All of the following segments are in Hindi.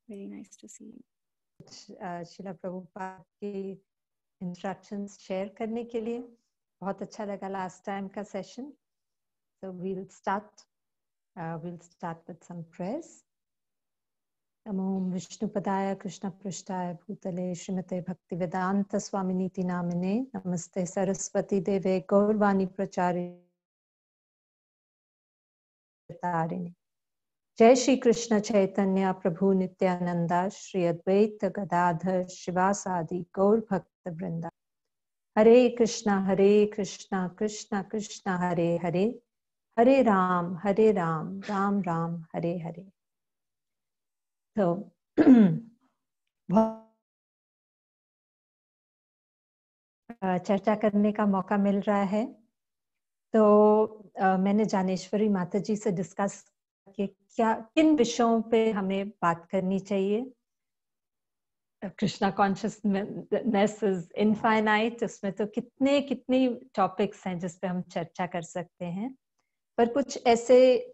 Very nice to see you. शिला प्रभुपाद के इंस्ट्रक्शंस शेयर करने के लिए बहुत अच्छा लगा लास्ट टाइम का session. So we'll start with some prayers. नमो विष्णुपदाय कृष्णपृष्ठाय भूतले श्रीमते भक्तिवेदांत स्वामिनीति नामिने नमस्ते सरस्वती देवे गौरवाणी प्रचारिणे. जय श्री कृष्ण चैतन्य प्रभु नित्यानंदा श्री अद्वैत गदाधर शिवासादि गौर भक्त वृंदा. हरे कृष्णा कृष्णा कृष्णा हरे हरे, हरे राम राम राम हरे हरे. तो चर्चा करने का मौका मिल रहा है. तो मैंने ज्ञानेश्वरी माता जी से डिस्कस कि किन विषयों पे हमें बात करनी चाहिए. Krishna consciousness is infinite. उसमें तो कितने टॉपिक्स हैं जिस पे हम चर्चा कर सकते हैं, पर कुछ ऐसे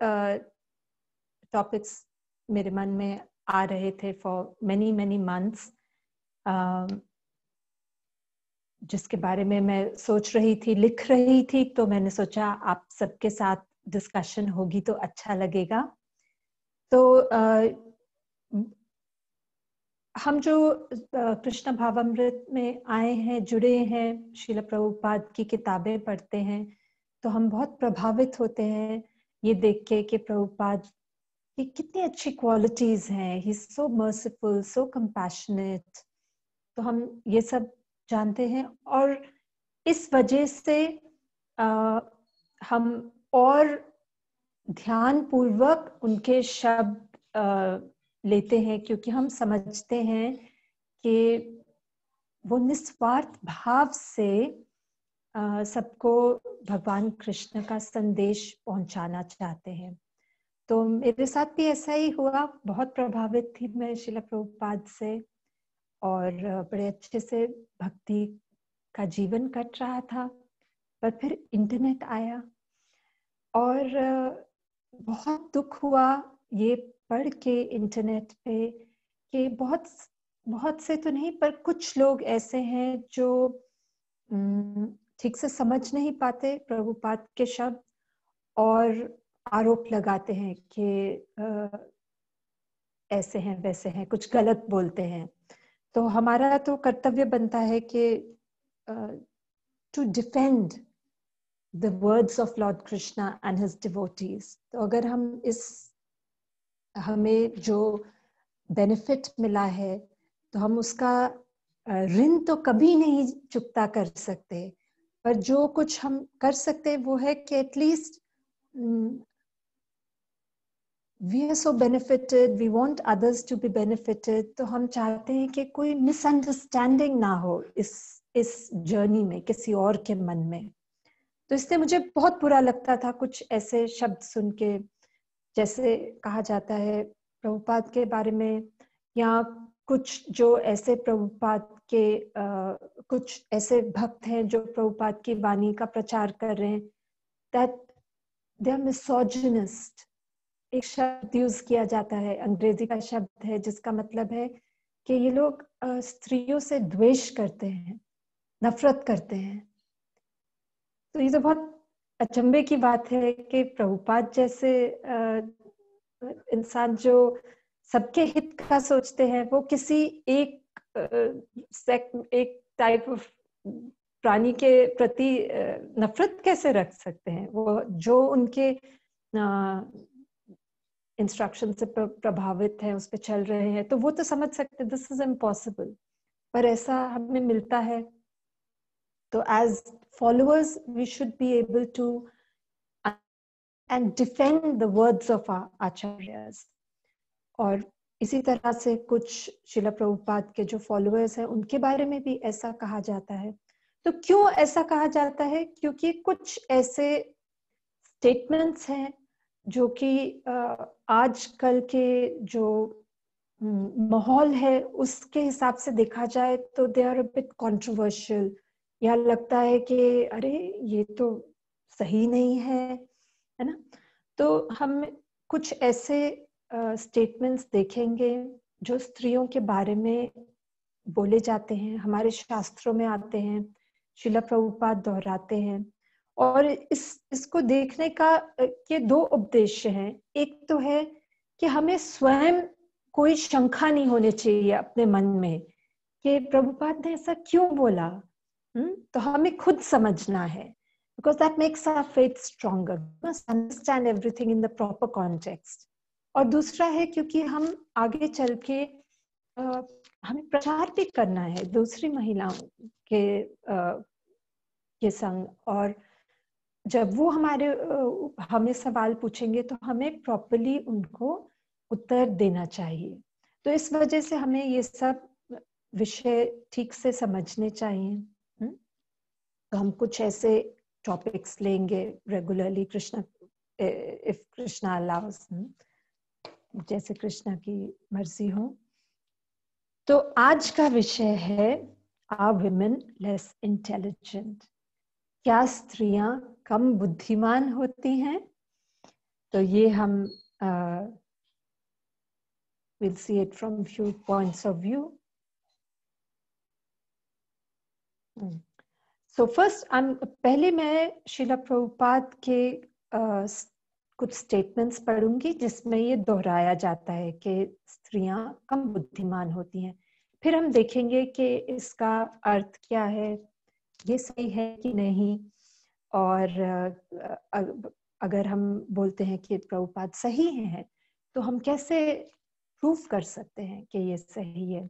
टॉपिक्स मेरे मन में आ रहे थे फॉर मेनी मंथ्स, जिसके बारे में मैं सोच रही थी, लिख रही थी. तो मैंने सोचा आप सबके साथ डिस्कशन होगी तो अच्छा लगेगा. तो हम जो कृष्ण भावामृत में आए हैं, जुड़े हैं, श्रील प्रभुपाद की किताबें पढ़ते हैं, तो हम बहुत प्रभावित होते हैं ये देख के कि प्रभुपाद की कितनी अच्छी क्वालिटीज हैं. He is so merciful, so compassionate. तो हम ये सब जानते हैं और इस वजह से हम और ध्यान पूर्वक उनके शब्द लेते हैं, क्योंकि हम समझते हैं कि वो निस्वार्थ भाव से सबको भगवान कृष्ण का संदेश पहुंचाना चाहते हैं. तो मेरे साथ भी ऐसा ही हुआ. बहुत प्रभावित थी मैं श्रील प्रभुपाद से और बड़े अच्छे से भक्ति का जीवन कट रहा था. पर फिर इंटरनेट आया और बहुत दुख हुआ ये पढ़ के इंटरनेट पे कि बहुत से तो नहीं, पर कुछ लोग ऐसे हैं जो ठीक से समझ नहीं पाते प्रभुपाद के शब्द और आरोप लगाते हैं कि ऐसे हैं वैसे हैं, कुछ गलत बोलते हैं. तो हमारा तो कर्तव्य बनता है कि to defend the words of Lord Krishna and his devotees. तो अगर हमें जो बेनिफिट मिला है तो हम उसका ऋण तो कभी नहीं चुकता कर सकते, पर जो कुछ हम कर सकते हैं वो है कि at least we are so benefited, we want others to be benefited. तो हम चाहते हैं कि कोई मिसअंडरस्टैंडिंग ना हो इस जर्नी में किसी और के मन में. तो इससे मुझे बहुत बुरा लगता था कुछ ऐसे शब्द सुन के, जैसे कहा जाता है प्रभुपाद के बारे में, या कुछ जो ऐसे प्रभुपाद के कुछ ऐसे भक्त हैं जो प्रभुपाद की वाणी का प्रचार कर रहे हैं, that they are misogynist. एक शब्द यूज किया जाता है, अंग्रेजी का शब्द है, जिसका मतलब है कि ये लोग स्त्रियों से द्वेष करते हैं, नफरत करते हैं. तो ये तो बहुत अचंभे की बात है कि प्रभुपाद जैसे इंसान जो सबके हित का सोचते हैं, वो किसी एक टाइप ऑफ प्राणी के प्रति नफरत कैसे रख सकते हैं. वो जो उनके इंस्ट्रक्शन से प्रभावित है, उस पर चल रहे हैं, तो वो तो समझ सकते हैं दिस इज इम्पॉसिबल. पर ऐसा हमें मिलता है. तो as followers we should be able to and defend the words of our acharyas. और इसी तरह से कुछ श्रील प्रभुपाद के जो फॉलोअर्स हैं उनके बारे में भी ऐसा कहा जाता है. तो क्यों ऐसा कहा जाता है? क्योंकि कुछ ऐसे स्टेटमेंट्स हैं जो कि आजकल के जो माहौल है उसके हिसाब से देखा जाए तो they are a bit controversial, या लगता है कि अरे ये तो सही नहीं है ना. तो हम कुछ ऐसे स्टेटमेंट्स देखेंगे जो स्त्रियों के बारे में बोले जाते हैं, हमारे शास्त्रों में आते हैं, श्रील प्रभुपाद दोहराते हैं। और इसको देखने का के दो उद्देश्य हैं। एक तो है कि हमें स्वयं कोई शंका नहीं होनी चाहिए अपने मन में कि प्रभुपाद ने ऐसा क्यों बोला। तो हमें खुद समझना है, because that makes our faith stronger. We must understand everything in the proper context. और दूसरा है क्योंकि हम आगे चल के हमें प्रचार भी करना है दूसरी महिलाओं के संग, और जब वो हमें सवाल पूछेंगे तो हमें प्रॉपर्ली उनको उत्तर देना चाहिए। तो इस वजह से हमें ये सब विषय ठीक से समझने चाहिए। तो हम कुछ ऐसे टॉपिक्स लेंगे regularly, Krishna if Krishna allow us, जैसे कृष्णा की मर्जी हो। तो आज का विषय है आर वुमेन लेस इंटेलिजेंट? क्या स्त्रियां कम बुद्धिमान होती हैं? तो ये हम will see it from few points of view. So first पहले मैं श्रील प्रभुपाद के कुछ स्टेटमेंट्स पढ़ूंगी जिसमें ये दोहराया जाता है कि स्त्रियां कम बुद्धिमान होती हैं। फिर हम देखेंगे कि इसका अर्थ क्या है, ये सही है कि नहीं, और अगर हम बोलते हैं कि प्रभुपाद सही है तो हम कैसे प्रूफ कर सकते हैं कि ये सही है।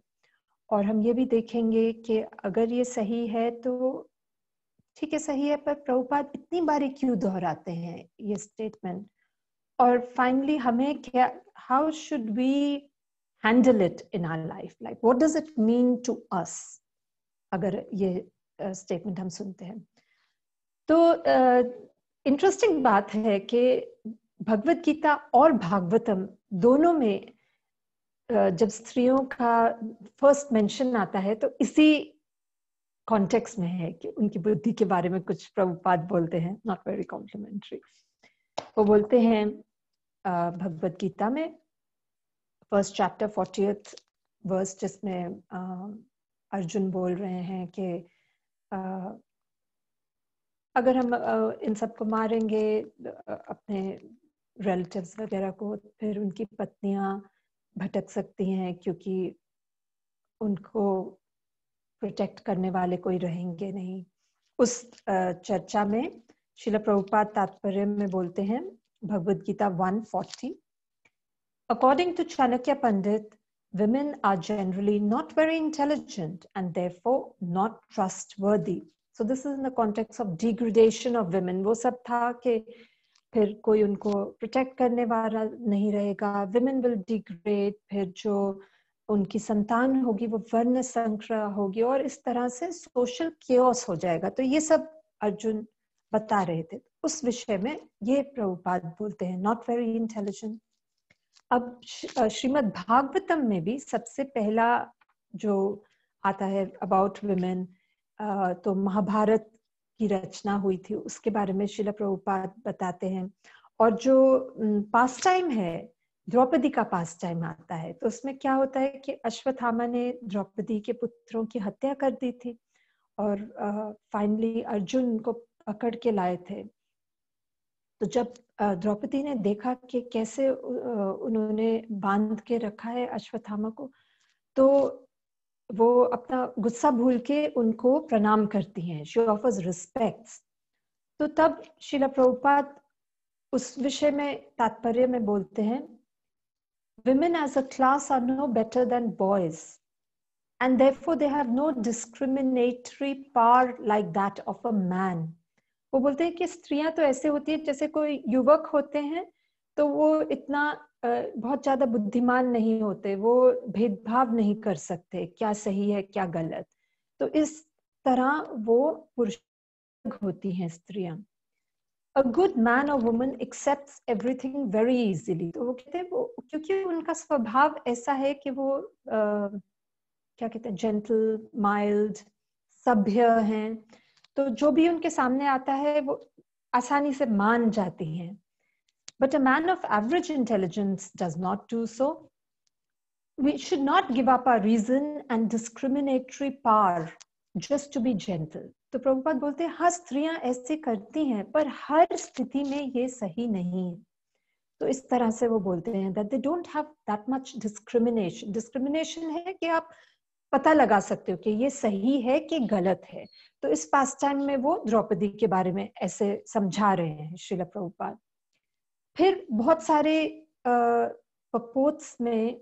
और हम ये भी देखेंगे कि अगर ये सही है तो ठीक है, सही है, पर प्रभुपाद इतनी बारी क्यों दोहराते हैं ये स्टेटमेंट। और फाइनली हमें क्या, how should we handle it in our life, like what does it mean to us अगर ये स्टेटमेंट हम सुनते हैं। तो इंटरेस्टिंग बात है कि भगवत गीता और भागवतम दोनों में जब स्त्रियों का फर्स्ट मेंशन आता है तो इसी कॉन्टेक्स्ट में है कि उनकी बुद्धि के बारे में कुछ प्रभुपाद बोलते हैं, नॉट वेरी कॉम्प्लीमेंट्री। वो बोलते हैं भगवत गीता में फर्स्ट चैप्टर 40th वर्स, जिसमें अर्जुन बोल रहे हैं कि अगर हम इन सबको मारेंगे, अपने रिलेटिव्स वगैरह को, फिर उनकी पत्नियां भटक सकती हैं क्योंकि उनको प्रोटेक्ट करने वाले कोई रहेंगे नहीं। उस चर्चा में श्रील प्रभुपाद तात्पर्य में बोलते हैं Bhagavad Gita 140, According to Chanakya Pandit, women are generally not very intelligent and therefore not trustworthy. So this is in the context of degradation of women. वो सब था कि फिर कोई उनको प्रोटेक्ट करने वाला नहीं रहेगा, women will degrade, फिर जो उनकी संतान होगी वो वर्ण संकर होगी और इस तरह से सोशल केओस हो जाएगा। तो ये सब अर्जुन बता रहे थे। उस विषय में ये प्रभुपाद बोलते हैं नॉट वेरी इंटेलिजेंट। अब श्रीमद् भागवतम में भी सबसे पहला जो आता है अबाउट वुमेन, तो महाभारत की रचना हुई थी उसके बारे में श्रील प्रभुपाद बताते हैं। और जो पास टाइम है, द्रौपदी का पास टाइम आता है, तो उसमें क्या होता है कि अश्वत्थामा ने द्रौपदी के पुत्रों की हत्या कर दी थी और फाइनली अर्जुन को पकड़ के लाए थे। तो जब द्रौपदी ने देखा कि कैसे उन्होंने बांध के रखा है अश्वत्थामा को, तो वो अपना गुस्सा भूल के उनको प्रणाम करती हैं, शी ऑफर्स रिस्पेक्ट्स। तो तब श्रील प्रभुपाद उस विषय में तात्पर्य में बोलते हैं, women as a class are no better than boys and therefore they have no discriminatory power like that of a man. वो बोलते हैं कि स्त्रियां तो ऐसे होती है जैसे कोई युवक होते हैं, तो वो इतना बहुत ज्यादा बुद्धिमान नहीं होते, वो भेदभाव नहीं कर सकते क्या सही है क्या गलत। तो इस तरह वो पुरुष होती हैं स्त्रियां। A good man or woman accepts everything very easily. तो वो कहते हैं वो क्योंकि उनका स्वभाव ऐसा है कि वो क्या कहते हैं, जेंटल, माइल्ड, सभ्य हैं, तो जो भी उनके सामने आता है वो आसानी से मान जाती हैं। But a man of average intelligence does not do so. we should not give up our reason and discriminatory power just to be gentle. तो प्रभुपाद बोलते हैं हाँ स्त्रियां ऐसे करती हैं पर हर स्थिति में ये सही नहीं है. तो इस तरह से वो बोलते हैं that they don't have that much discrimination. Discrimination है कि आप पता लगा सकते हो कि ये सही है कि गलत है. तो इस पास टाइम में वो द्रौपदी के बारे में ऐसे समझा रहे हैं श्रील प्रभुपाद. फिर बहुत सारे पपोत्स में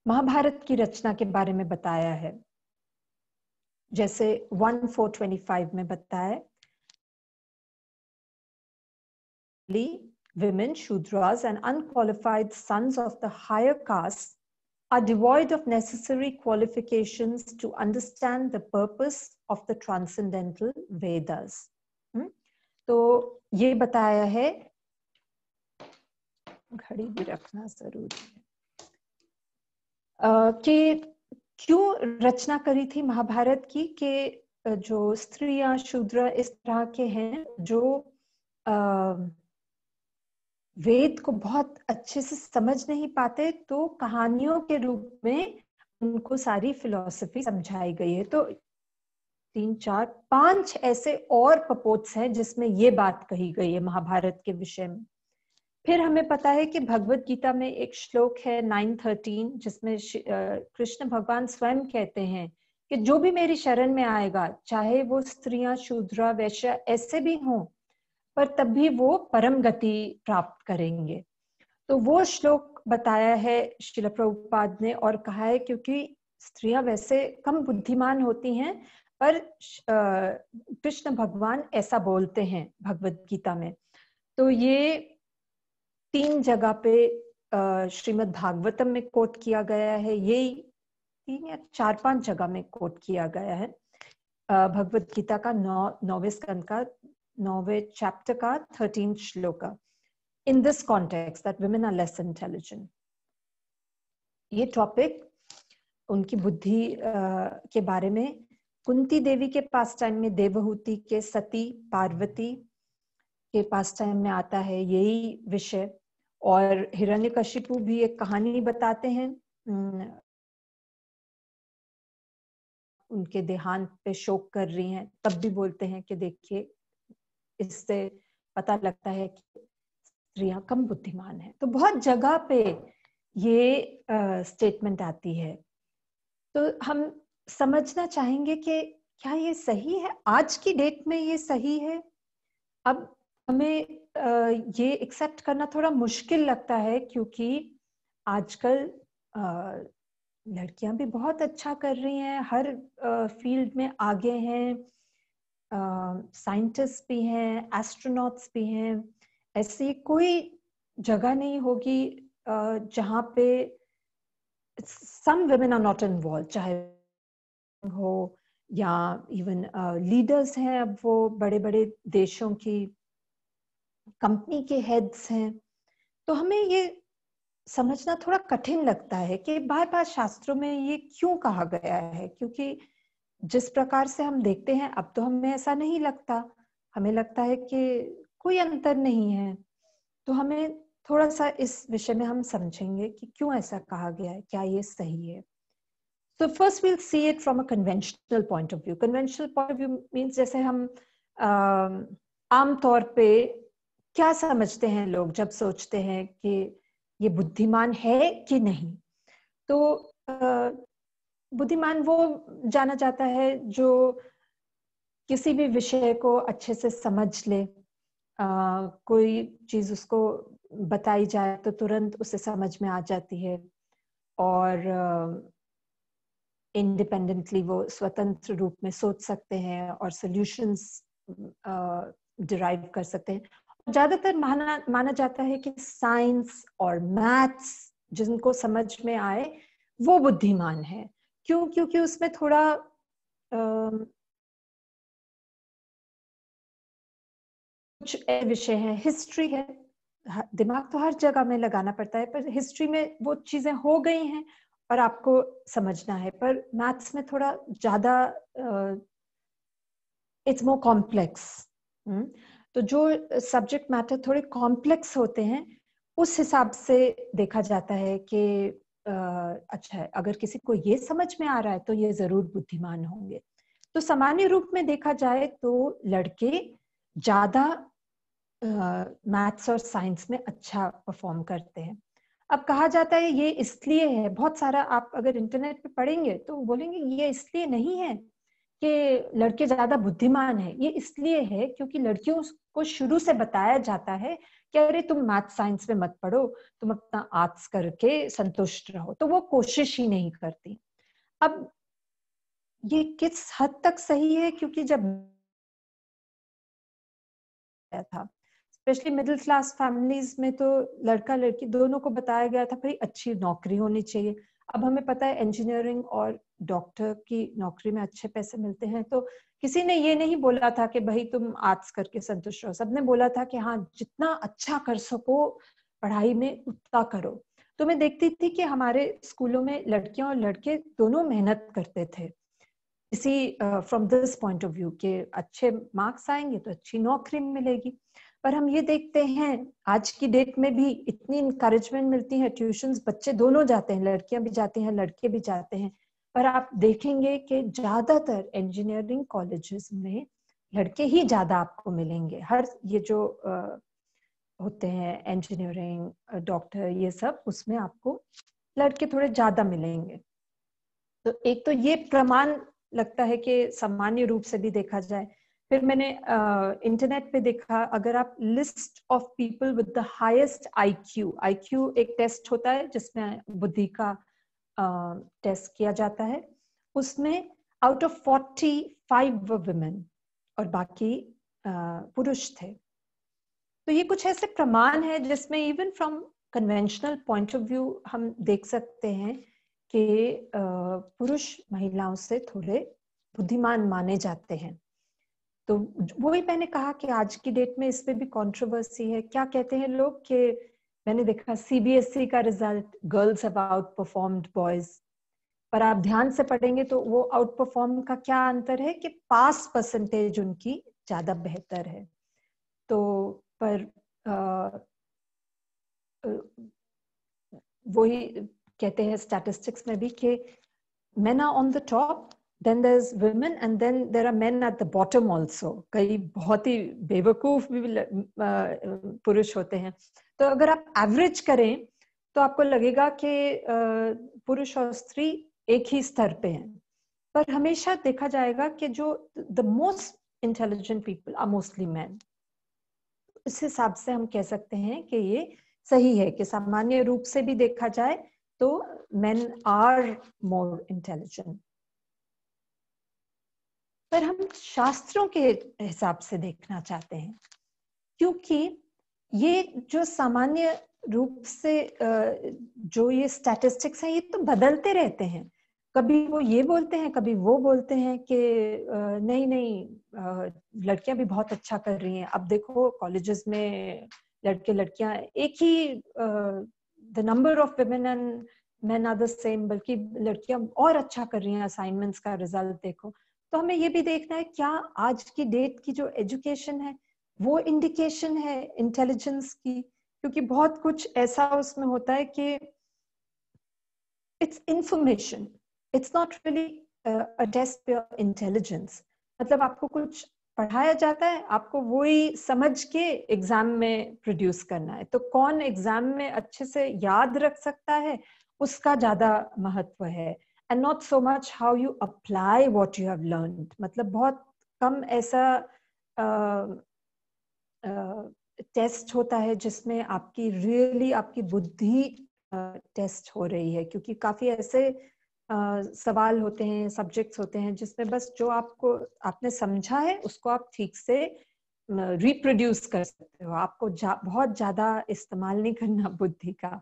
महाभारत की रचना के बारे में बताया है. जैसे 1:425 में बताया women, Shudras and unqualified sons of the higher castes are devoid of necessary qualifications to understand the purpose of the transcendental Vedas. तो ये बताया है, घड़ी भी रखना जरूरी है, कि क्यों रचना करी थी महाभारत की कि जो स्त्रियां शूद्र इस तरह के हैं जो वेद को बहुत अच्छे से समझ नहीं पाते, तो कहानियों के रूप में उनको सारी फिलॉसफी समझाई गई है. तो 3, 4, 5 ऐसे और पपोत्स हैं जिसमें ये बात कही गई है महाभारत के विषय में. फिर हमें पता है कि भगवत गीता में एक श्लोक है 9:13 जिसमें कृष्ण भगवान स्वयं कहते हैं कि जो भी मेरी शरण में आएगा, चाहे वो स्त्रियां शूद्रा वैश्य ऐसे भी हों, पर तब भी वो परम गति प्राप्त करेंगे. तो वो श्लोक बताया है श्रील प्रभुपाद ने और कहा है क्योंकि स्त्रियां वैसे कम बुद्धिमान होती हैं, पर कृष्ण भगवान ऐसा बोलते हैं भगवत गीता में. तो ये 3 जगह पे श्रीमद् भागवतम में कोट किया गया है, यही 3 या 4-5 जगह में कोट किया गया है. भगवत गीता का 9वें स्कंद का 9वें चैप्टर का 13th श्लोक. In this context that women are less intelligent. ये टॉपिक उनकी बुद्धि के बारे में कुंती देवी के पास टाइम में देवहूति के सती पार्वती के पास टाइम में आता है यही विषय. और हिरण्यकशिपु भी एक कहानी बताते हैं, उनके देहांत पे शोक कर रही हैं, तब भी बोलते हैं कि देखिए इससे पता लगता है कि स्त्रियां कम बुद्धिमान हैं. तो बहुत जगह पे ये स्टेटमेंट आती है. तो हम समझना चाहेंगे कि क्या ये सही है, आज की डेट में ये सही है. अब हमें ये एक्सेप्ट करना थोड़ा मुश्किल लगता है क्योंकि आजकल लड़कियां भी बहुत अच्छा कर रही हैं, हर फील्ड में आगे हैं, साइंटिस्ट भी हैं, एस्ट्रोनॉट्स भी हैं. ऐसी कोई जगह नहीं होगी जहाँ पे some women are not involved, चाहे हो या इवन लीडर्स हैं, अब वो बड़े बड़े देशों की कंपनी के हेड्स हैं. तो हमें ये समझना थोड़ा कठिन लगता है कि बार बार शास्त्रों में ये क्यों कहा गया है, क्योंकि जिस प्रकार से हम देखते हैं अब तो हमें ऐसा नहीं लगता. हमें लगता है कि कोई अंतर नहीं है. तो हमें थोड़ा सा इस विषय में हम समझेंगे कि क्यों ऐसा कहा गया है, क्या ये सही है. So first we'll see it from a conventional point of view. Conventional point of view means जैसे हम आम तौर पे क्या समझते हैं लोग जब सोचते हैं कि ये बुद्धिमान है कि नहीं. तो बुद्धिमान वो जाना जाता है जो किसी भी विषय को अच्छे से समझ ले, कोई चीज उसको बताई जाए तो तुरंत उसे समझ में आ जाती है और इंडिपेंडेंटली वो स्वतंत्र रूप में सोच सकते हैं और सॉल्यूशंस डिराइव कर सकते हैं. ज्यादातर माना जाता है कि साइंस और मैथ्स जिनको समझ में आए वो बुद्धिमान है. क्यों? क्योंकि उसमें थोड़ा कुछ विषय है, हिस्ट्री है, दिमाग तो हर जगह में लगाना पड़ता है, पर हिस्ट्री में वो चीजें हो गई हैं और आपको समझना है. पर मैथ्स में थोड़ा ज्यादा इट्स मोर कॉम्प्लेक्स. तो जो सब्जेक्ट मैटर थोड़े कॉम्प्लेक्स होते हैं उस हिसाब से देखा जाता है कि अच्छा है, अगर किसी को ये समझ में आ रहा है तो ये जरूर बुद्धिमान होंगे। तो सामान्य रूप में देखा जाए तो लड़के ज्यादा मैथ्स और साइंस में अच्छा परफॉर्म करते हैं। अब कहा जाता है ये इसलिए है, बहुत सारा आप अगर इंटरनेट पे पढ़ेंगे तो बोलेंगे ये इसलिए नहीं है कि लड़के ज्यादा बुद्धिमान है, ये इसलिए है क्योंकि लड़कियों को शुरू से बताया जाता है कि अरे तुम मैथ साइंस में मत पढ़ो, तुम अपना आर्ट्स करके संतुष्ट रहो, तो वो कोशिश ही नहीं करती। अब ये किस हद तक सही है, क्योंकि जब था स्पेशली मिडिल क्लास फैमिलीज में तो लड़का लड़की दोनों को बताया गया था भाई अच्छी नौकरी होनी चाहिए। अब हमें पता है इंजीनियरिंग और डॉक्टर की नौकरी में अच्छे पैसे मिलते हैं, तो किसी ने ये नहीं बोला था कि भाई तुम आर्ट्स करके संतुष्ट रहो, सबने बोला था कि हाँ जितना अच्छा कर सको पढ़ाई में उतना करो। तो मैं देखती थी कि हमारे स्कूलों में लड़कियां और लड़के दोनों मेहनत करते थे इसी from this point of view के अच्छे मार्क्स आएंगे तो अच्छी नौकरी मिलेगी। पर हम ये देखते हैं आज की डेट में भी इतनी इंकरेजमेंट मिलती है, ट्यूशंस बच्चे दोनों जाते हैं, लड़कियां भी जाती हैं लड़के भी जाते हैं, पर आप देखेंगे कि ज्यादातर इंजीनियरिंग कॉलेजेस में लड़के ही ज्यादा आपको मिलेंगे। हर ये जो होते हैं इंजीनियरिंग डॉक्टर ये सब, उसमें आपको लड़के थोड़े ज्यादा मिलेंगे। तो एक तो ये प्रमाण लगता है कि सामान्य रूप से भी देखा जाए। फिर मैंने इंटरनेट पे देखा, अगर आप list of people with the highest IQ, IQ एक टेस्ट होता है जिसमें बुद्धि का टेस्ट किया जाता है, उसमें आउट ऑफ 45 वर वुमेन और बाकी पुरुष थे। तो ये कुछ ऐसे प्रमाण है जिसमें even from conventional point of view हम देख सकते हैं कि पुरुष महिलाओं से थोड़े बुद्धिमान माने जाते हैं। तो वही मैंने कहा कि आज की डेट में इस पे भी कंट्रोवर्सी है। क्या कहते हैं लोग कि मैंने देखा सीबीएसई का result, girls have out performed boys, पर आप ध्यान से पढ़ेंगे तो वो आउट परफॉर्म का क्या अंतर है कि पास परसेंटेज उनकी ज्यादा बेहतर है। तो पर वही कहते हैं स्टैटिस्टिक्स में भी कि men are on the top, then there's women, and then there are men at the bottom also. कई बहुत ही बेवकूफ भी पुरुष होते हैं। तो अगर आप एवरेज करें तो आपको लगेगा कि पुरुष और स्त्री एक ही स्तर पे हैं, पर हमेशा देखा जाएगा कि जो the most intelligent people are mostly man. इस हिसाब से हम कह सकते हैं कि ये सही है कि सामान्य रूप से भी देखा जाए तो men are more intelligent। पर हम शास्त्रों के हिसाब से देखना चाहते हैं, क्योंकि ये जो सामान्य रूप से जो ये स्टैटिस्टिक्स हैं ये तो बदलते रहते हैं। कभी वो ये बोलते हैं, कभी वो बोलते हैं कि नहीं नहीं लड़कियां भी बहुत अच्छा कर रही हैं। अब देखो कॉलेजेस में लड़के लड़कियां एक ही, the number of women and men are the same, बल्कि लड़कियां और अच्छा कर रही हैं, असाइनमेंट्स का रिजल्ट देखो। तो हमें ये भी देखना है क्या आज की डेट की जो एजुकेशन है वो इंडिकेशन है इंटेलिजेंस की, क्योंकि बहुत कुछ ऐसा उसमें होता है कि it's information, it's not really a test for intelligence. मतलब आपको कुछ पढ़ाया जाता है, आपको वही समझ के एग्जाम में प्रोड्यूस करना है। तो कौन एग्जाम में अच्छे से याद रख सकता है उसका ज्यादा महत्व है, and not so much how you apply what you have learned. मतलब बहुत कम ऐसा टेस्ट होता है जिसमें आपकी रियली आपकी बुद्धि टेस्ट हो रही है, क्योंकि काफी ऐसे सवाल होते हैं, सब्जेक्ट्स होते हैं जिसमें बस जो आपको आपने समझा है उसको आप ठीक से रिप्रोड्यूस कर सकते हो, आपको बहुत ज्यादा इस्तेमाल नहीं करना बुद्धि का।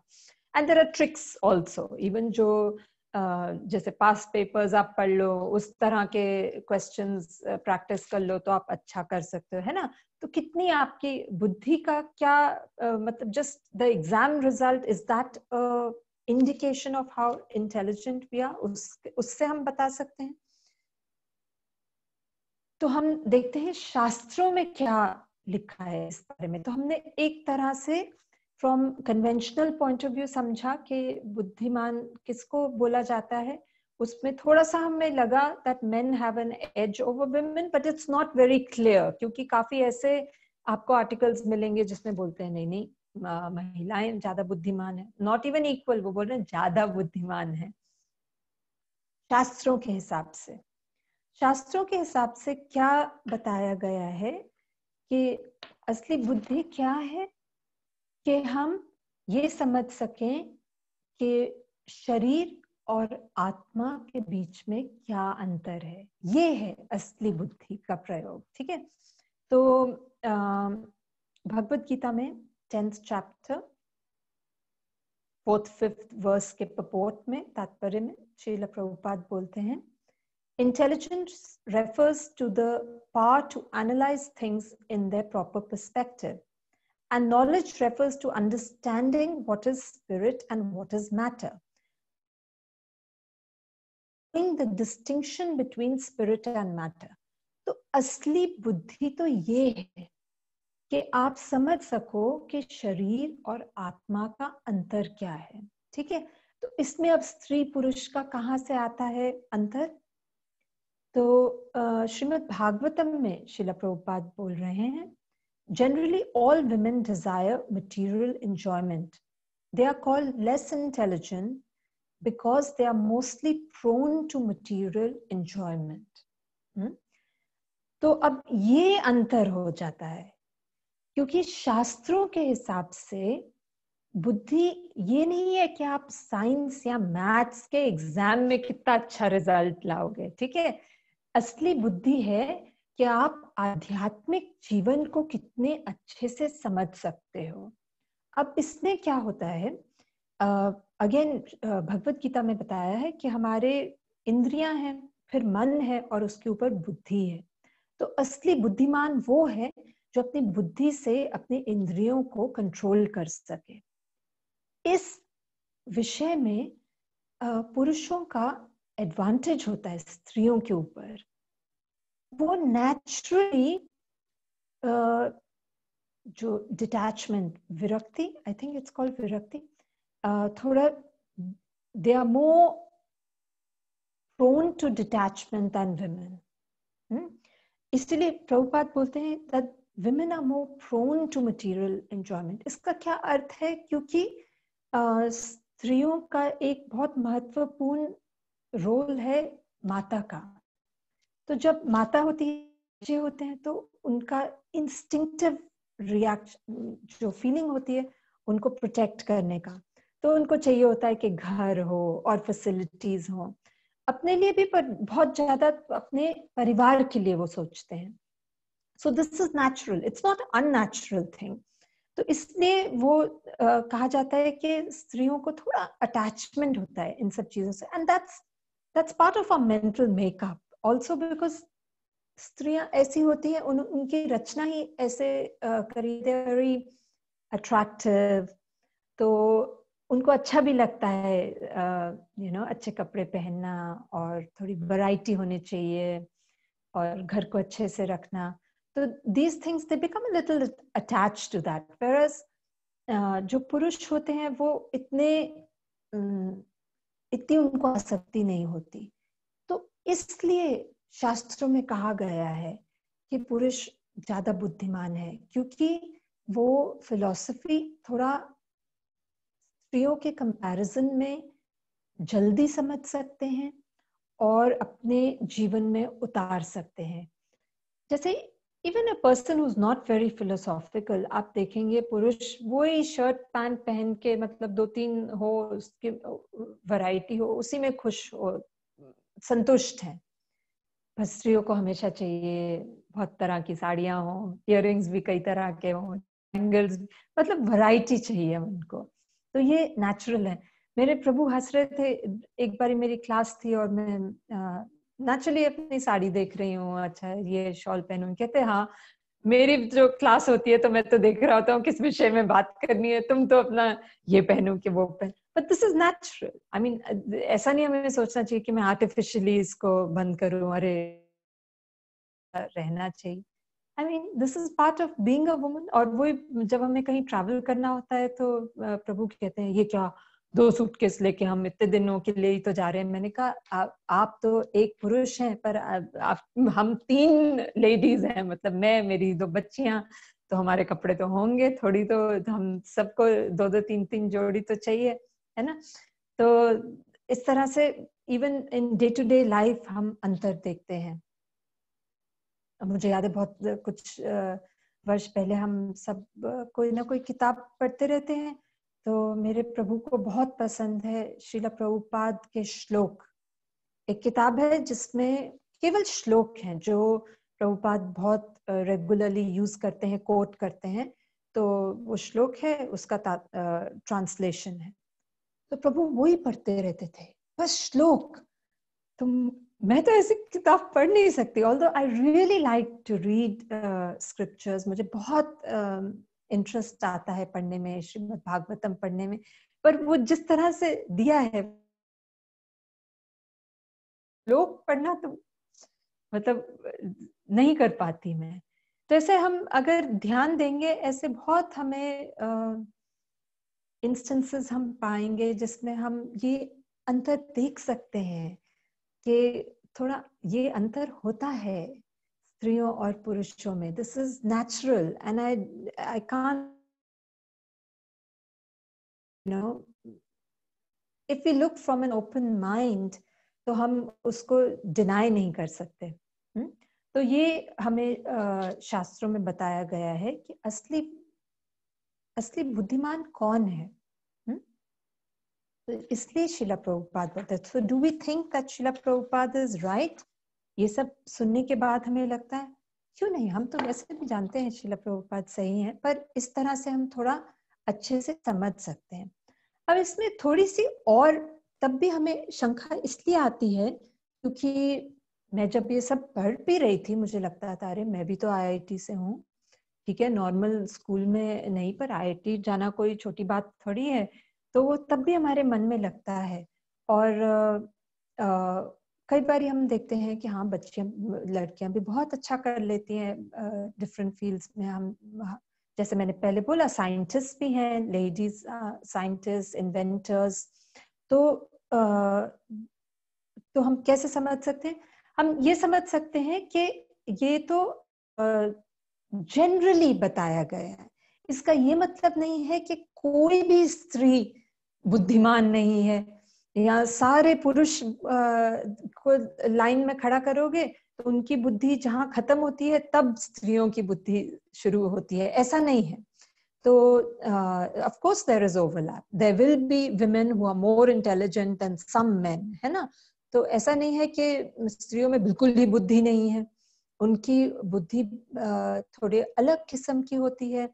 And there are tricks also, even जो जैसे पास पेपर्स आप पढ़ लो, उस तरह के क्वेश्चंस प्रैक्टिस कर लो तो आप अच्छा कर सकते हो, है ना। तो कितनी आपकी बुद्धि का क्या मतलब just the exam result is that indication of how intelligent we are, उससे हम बता सकते हैं। तो हम देखते हैं शास्त्रों में क्या लिखा है इस बारे में। तो हमने एक तरह से from conventional point of view समझा कि बुद्धिमान किसको बोला जाता है, उसमें थोड़ा सा हमें लगा that men have an edge over women, but it's not very clear, क्योंकि काफी ऐसे आपको आर्टिकल्स मिलेंगे जिसमें बोलते हैं नहीं नहीं महिलाएं ज्यादा बुद्धिमान है, नॉट इवन इक्वल, वो बोल रहे हैं ज्यादा बुद्धिमान है। शास्त्रों के हिसाब से, शास्त्रों के हिसाब से क्या बताया गया है कि असली बुद्धि क्या है, कि हम ये समझ सकें कि शरीर और आत्मा के बीच में क्या अंतर है, ये है असली बुद्धि का प्रयोग। ठीक है, तो भगवत गीता में 10th chapter 4th 5th verse के पपोर्ट में, तात्पर्य में श्रील प्रभुपाद बोलते हैं, intelligence refers to the power to analyze things in their proper perspective, and knowledge refers to understanding what is spirit and what is matter. The distinction between spirit and matter. तो असली बुद्धि तो ये है कि आप समझ सको कि शरीर और आत्मा का अंतर क्या है। ठीक है, तो इसमें अब स्त्री पुरुष का कहाँ से आता है अंतर? तो श्रीमद् भागवतम में श्रील प्रभुपाद बोल रहे हैं, generally all women desire material enjoyment. They are called less intelligent because they are mostly prone to material enjoyment. तो अब ये अंतर हो जाता है, क्योंकि शास्त्रों के हिसाब से बुद्धि ये नहीं है कि आप साइंस या मैथ्स के एग्जाम में कितना अच्छा रिजल्ट लाओगे। ठीक है, असली बुद्धि है कि आप आध्यात्मिक जीवन को कितने अच्छे से समझ सकते हो। अब इसमें क्या होता है, अगेन भगवत गीता में बताया है कि हमारे इंद्रियां हैं, फिर मन है और उसके ऊपर बुद्धि है। तो असली बुद्धिमान वो है जो अपनी बुद्धि से अपने इंद्रियों को कंट्रोल कर सके। इस विषय में पुरुषों का एडवांटेज होता है स्त्रियों के ऊपर। वो नेचुरली जो डिटैचमेंट, विरक्ति, आई थिंक इट्स कॉल्ड विरक्ति, थोड़ा they are more prone to detachment than women. इसलिए प्रभुपाद बोलते हैं that women are more prone to material enjoyment. इसका क्या अर्थ है? क्योंकि स्त्रियों का एक बहुत महत्वपूर्ण रोल है माता का। तो जब माता होती है, होते हैं, तो उनका इंस्टिंक्टिव रिएक्शन, जो फीलिंग होती है उनको प्रोटेक्ट करने का, तो उनको चाहिए होता है कि घर हो और फैसिलिटीज हो, अपने लिए भी पर बहुत ज्यादा अपने परिवार के लिए वो सोचते हैं। So this is natural, it's not unnatural thing. तो इसलिए वो कहा जाता है कि स्त्रियों को थोड़ा अटैचमेंट होता है इन सब चीजों से, and that's part of our mental makeup also, because स्त्रियां ऐसी होती हैं, उनकी रचना ही ऐसे करी, दे आर वेरी अट्रैक्टिव, तो उनको अच्छा भी लगता है यू नो अच्छे कपड़े पहनना, और थोड़ी वैरायटी होनी चाहिए, और घर को अच्छे से रखना। तो these things they become a little attached to that, whereas जो पुरुष होते हैं वो इतनी उनको आसक्ति नहीं होती। तो इसलिए शास्त्रों में कहा गया है कि पुरुष ज्यादा बुद्धिमान है, क्योंकि वो फिलॉसफी थोड़ा स्त्रियों के कंपैरिजन में जल्दी समझ सकते हैं और अपने जीवन में उतार सकते हैं। जैसे even a person who is not very philosophical, आप देखेंगे पुरुष वही शर्ट पैंट पहन के, मतलब 2-3 हो, उसकी वैरायटी हो, उसी में खुश हो, संतुष्ट है। बस स्त्रियों को हमेशा चाहिए बहुत तरह की साड़ियां हो, इयररिंग्स भी कई तरह के हो, एंगल्स, मतलब वैरायटी चाहिए उनको। तो ये नेचुरल है। मेरे प्रभु हंस रहे थे, एक बार मेरी क्लास थी और मैं नेचुरली अपनी साड़ी देख रही हूँ, अच्छा ये शॉल पहनूं, कहते हाँ मेरी जो क्लास होती है तो मैं तो देख रहा होता हूँ किस विषय में बात करनी है, तुम तो अपना ये पहनू कि वो पहन। But this is natural, I mean ऐसा नहीं हमें सोचना चाहिए कि मैं आर्टिफिशियली इसको बंद करूं, अरे रहना चाहिए। I mean this is part of being a woman. और वो जब हमें कहीं ट्रैवल करना होता है तो प्रभु कहते हैं ये क्या 2 सूटकेस लेके हम इतने दिनों के लिए ही तो जा रहे हैं। मैंने कहा आप तो एक पुरुष हैं पर हम 3 लेडीज हैं, मतलब मैं, मेरी 2 बच्चियां, तो हमारे कपड़े तो होंगे थोड़ी, तो हम सबको 2-2 3-3 जोड़ी तो चाहिए, है ना। तो इस तरह से even in day to day life हम अंतर देखते हैं। मुझे याद है बहुत कुछ वर्ष पहले हम सब कोई ना कोई किताब पढ़ते रहते हैं, तो मेरे प्रभु को बहुत पसंद है श्रीला प्रभुपाद के श्लोक। एक किताब है जिसमें केवल श्लोक हैं जो प्रभुपाद बहुत रेगुलरली यूज करते हैं, कोट करते हैं। तो वो श्लोक है, उसका ट्रांसलेशन है। तो प्रभु वो ही पढ़ते रहते थे, बस श्लोक। तो मैं तो ऐसी किताब पढ़ नहीं सकती, although I really like to read scriptures. मुझे बहुत इंटरेस्ट आता है पढ़ने में, श्रीमद् भागवतम पढ़ने में, पर वो जिस तरह से दिया है लोग पढ़ना, तो मतलब नहीं कर पाती मैं। तो ऐसे हम अगर ध्यान देंगे, ऐसे बहुत हमें इंस्टेंसेस हम पाएंगे जिसमें हम ये अंतर देख सकते हैं कि थोड़ा ये अंतर होता है स्त्रियों और पुरुषों में। This is natural and I can't know, if we look from an open mind तो हम उसको डिनाई नहीं कर सकते। तो ये हमें शास्त्रों में बताया गया है कि असली बुद्धिमान कौन है। तो इसलिए शिला प्रभुपाद बोलते हैं। So do we think that Srila Prabhupada is right? ये सब सुनने के बाद हमें लगता है क्यों नहीं, हम तो वैसे भी जानते हैं शिला प्रभुपाद सही है, पर इस तरह से हम थोड़ा अच्छे से समझ सकते हैं। अब इसमें थोड़ी सी और तब भी हमें शंका इसलिए आती है क्योंकि मैं जब ये सब पढ़ भी रही थी मुझे लगता था अरे मैं भी तो आईआईटी से हूँ, ठीक है, नॉर्मल स्कूल में नहीं, पर आईआईटी जाना कोई छोटी बात थोड़ी है। तो वो तब भी हमारे मन में लगता है। और कई बार हम देखते हैं कि हाँ बच्चियां, लड़कियां भी बहुत अच्छा कर लेती हैं डिफरेंट फील्ड्स में। हम जैसे मैंने पहले बोला साइंटिस्ट भी हैं, लेडीज साइंटिस्ट, इन्वेंटर्स। तो तो हम कैसे समझ सकते हैं? हम ये समझ सकते हैं कि ये तो जनरली बताया गया है। इसका ये मतलब नहीं है कि कोई भी स्त्री बुद्धिमान नहीं है, या सारे पुरुष को लाइन में खड़ा करोगे तो उनकी बुद्धि जहां खत्म होती है तब स्त्रियों की बुद्धि शुरू होती है, ऐसा नहीं है। तो of course there is overlap, there will be women who are more intelligent than some men, है ना। तो ऐसा नहीं है कि स्त्रियों में बिल्कुल ही बुद्धि नहीं है, उनकी बुद्धि थोड़े अलग किस्म की होती है।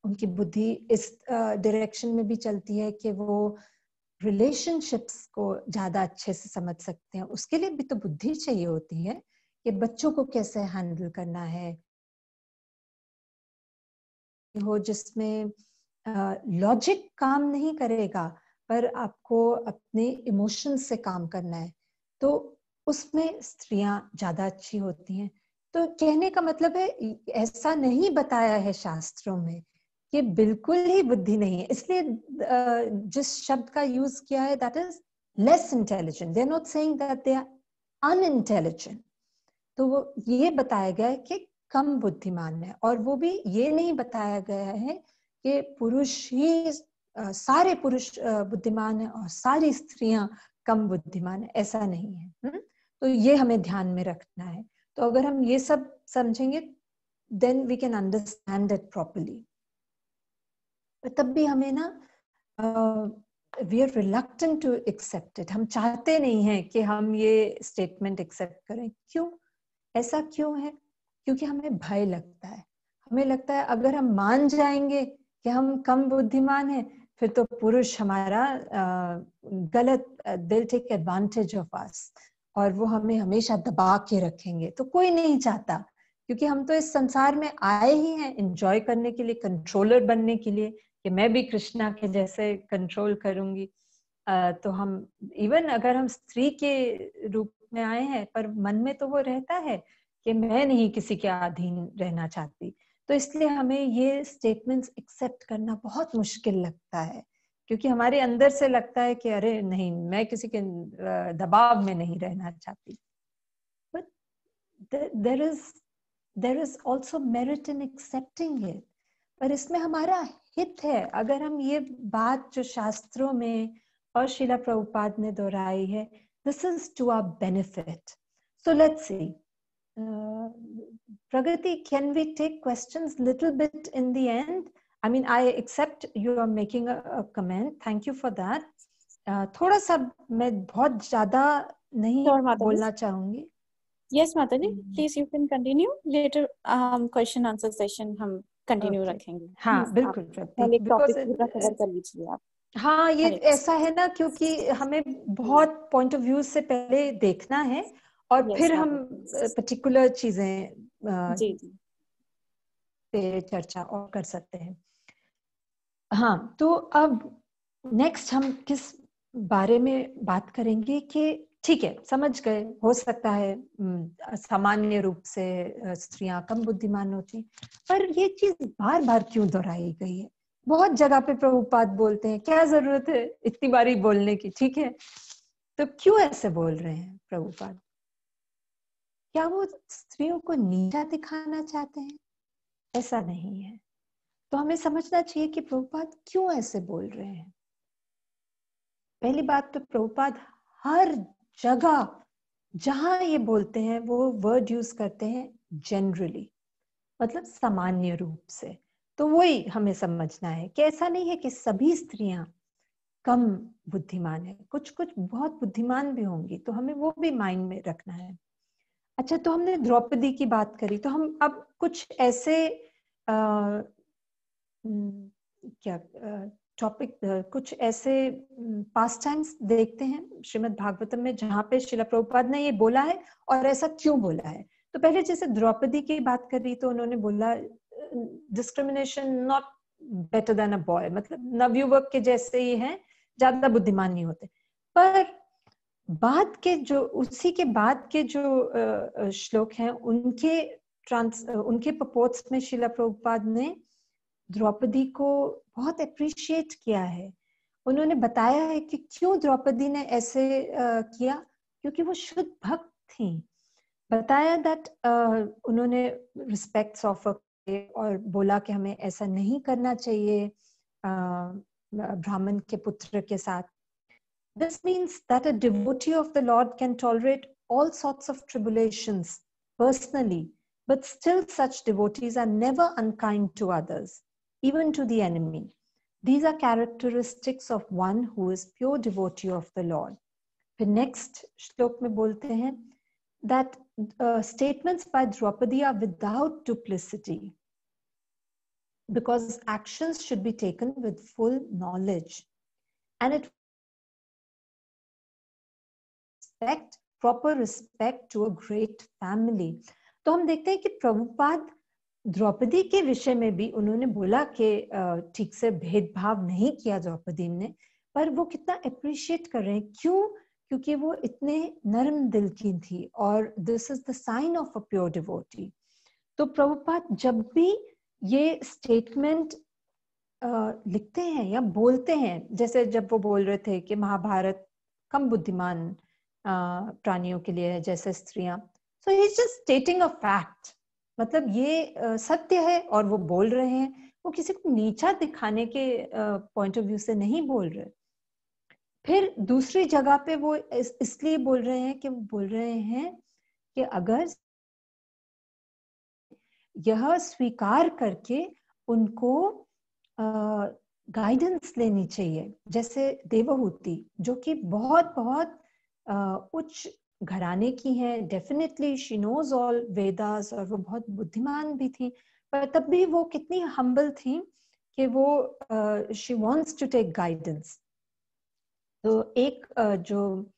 उनकी बुद्धि इस डायरेक्शन में भी चलती है कि वो रिलेशनशिप्स को ज्यादा अच्छे से समझ सकते हैं। उसके लिए भी तो बुद्धि चाहिए होती है कि बच्चों को कैसे हैंडल करना है, हो जिसमें लॉजिक काम नहीं करेगा पर आपको अपने इमोशंस से काम करना है, तो उसमें स्त्रियां ज्यादा अच्छी होती हैं। तो कहने का मतलब है ऐसा नहीं बताया है शास्त्रों में कि बिल्कुल ही बुद्धि नहीं है। इसलिए जिस शब्द का यूज किया है that is less intelligent, they are not saying that they are unintelligent. तो वो ये बताया गया है कि कम बुद्धिमान है, और वो भी ये नहीं बताया गया है कि पुरुष ही सारे पुरुष बुद्धिमान है और सारी स्त्रियां कम बुद्धिमान है, ऐसा नहीं है। तो ये हमें ध्यान में रखना है। तो अगर हम ये सब समझेंगे then we can understand it properly. तब भी हमें ना we are reluctant to accept it, हम चाहते नहीं हैं कि हम ये स्टेटमेंट एक्सेप्ट करें। क्यों? ऐसा क्यों है? क्योंकि हमें भय लगता है। हमें लगता है अगर हम मान जाएंगे कि हम कम बुद्धिमान हैं, फिर तो पुरुष हमारा गलत, they'll take advantage of us, और वो हमें हमेशा दबा के रखेंगे। तो कोई नहीं चाहता, क्योंकि हम तो इस संसार में आए ही हैं एंजॉय करने के लिए, कंट्रोलर बनने के लिए, कि मैं भी कृष्णा के जैसे कंट्रोल करूंगी। तो हम इवन अगर हम स्त्री के रूप में आए हैं पर मन में तो वो रहता है कि मैं नहीं किसी के अधीन रहना चाहती। तो इसलिए हमें ये स्टेटमेंट्स एक्सेप्ट करना बहुत मुश्किल लगता है, क्योंकि हमारे अंदर से लगता है कि अरे नहीं, मैं किसी के दबाव में नहीं रहना चाहती। But there is also merit in accepting it. पर इसमें हमारा हित है। अगर हम ये बात जो शास्त्रों में और शिला प्रभुपाद ने दोहराई है, this is to our benefit. So let's see. Pragati, can we take questions little bit in the end? I mean, I accept you are making a comment. Thank you for that. थोड़ा सा मैं बहुत ज्यादा नहीं बोलना चाहूंगी. Yes, Mataji, please you can continue. Later question answer session हम continue रखेंगे. हाँ बिल्कुल. पहले टॉपिक पूरा कवर कर लीजिए आप. हाँ, ये ऐसा है ना, क्योंकि हमें बहुत पॉइंट ऑफ व्यू से पहले देखना है और फिर हम पर्टिकुलर चीजें जी पे चर्चा और कर सकते हैं. हाँ, तो अब नेक्स्ट हम किस बारे में बात करेंगे कि ठीक है, समझ गए, हो सकता है सामान्य रूप से स्त्रियां कम बुद्धिमान होती, पर ये चीज बार बार क्यों दोहराई गई है? बहुत जगह पे प्रभुपाद बोलते हैं, क्या जरूरत है इतनी बारी बोलने की? ठीक है, तो क्यों ऐसे बोल रहे हैं प्रभुपाद? क्या वो स्त्रियों को नीचा दिखाना चाहते हैं? ऐसा नहीं है. तो हमें समझना चाहिए कि प्रभुपाद क्यों ऐसे बोल रहे हैं. पहली बात तो प्रभुपाद हर जगह जहां ये बोलते हैं वो वर्ड यूज करते हैं जनरली, मतलब सामान्य रूप से. तो वही हमें समझना है कि ऐसा नहीं है कि सभी स्त्रियां कम बुद्धिमान है, कुछ कुछ बहुत बुद्धिमान भी होंगी, तो हमें वो भी माइंड में रखना है. अच्छा, तो हमने द्रौपदी की बात करी, तो हम अब कुछ ऐसे क्या टॉपिक कुछ ऐसे पास्ट टाइम्स देखते हैं श्रीमद् भागवतम में जहां पे शिला प्रभुपाद ने ये बोला है और ऐसा क्यों बोला है. तो पहले जैसे द्रौपदी की बात करी तो उन्होंने बोला discrimination not better than a boy, मतलब नवयुवक के जैसे ही हैं, ज्यादा बुद्धिमान नहीं होते. पर बाद के जो उसी के बाद के जो श्लोक हैं उनके पपोत्स में शिला प्रभुपाद ने द्रौपदी को बहुत अप्रिशिएट किया है. उन्होंने बताया है कि क्यों द्रौपदी ने ऐसे किया, क्योंकि वो शुद्ध भक्त थी. बताया दैट उन्होंने रिस्पेक्ट्स ऑफर किए और बोला कि हमें ऐसा नहीं करना चाहिए ब्राह्मण के पुत्र के साथ. This means that a devotee of the Lord can tolerate all sorts of tribulations personally, but still such devotees are never unkind to others, even to the enemy. These are characteristics of one who is pure devotee of the Lord. The next shlok में बोलते हैं that statements by Draupadi are without duplicity, because actions should be taken with full knowledge, and it proper respect to a great family. तो हम देखते हैं कि प्रभुपाद द्रौपदी के विषय में भी उन्होंने बोला कि ठीक से भेदभाव नहीं किया द्रौपदी ने, पर वो कितना अप्रिशिएट कर रहे हैं. क्यों? क्योंकि वो इतने नरम दिल की थी और this is the sign of a pure devotee. तो प्रभुपाद जब भी ये स्टेटमेंट लिखते हैं या बोलते हैं, जैसे जब वो बोल रहे थे कि महाभारत कम बुद्धिमान प्राणियों के लिए है जैसे स्त्रियां, so he is just stating a fact. मतलब ये सत्य है और वो बोल रहे हैं, वो किसी को नीचा दिखाने के पॉइंट ऑफ व्यू से नहीं बोल रहे. फिर दूसरी जगह पे वो इसलिए बोल रहे हैं कि वो बोल रहे हैं कि अगर यह स्वीकार करके उनको गाइडेंस लेनी चाहिए, जैसे देवहूति जो कि बहुत बहुत उच्च घराने की हैं, definitely she knows all Vedas और वो बहुत बुद्धिमान भी थी, पर तब भी वो कितनी हम्बल थी कि वो she wants to take guidance. तो एक जो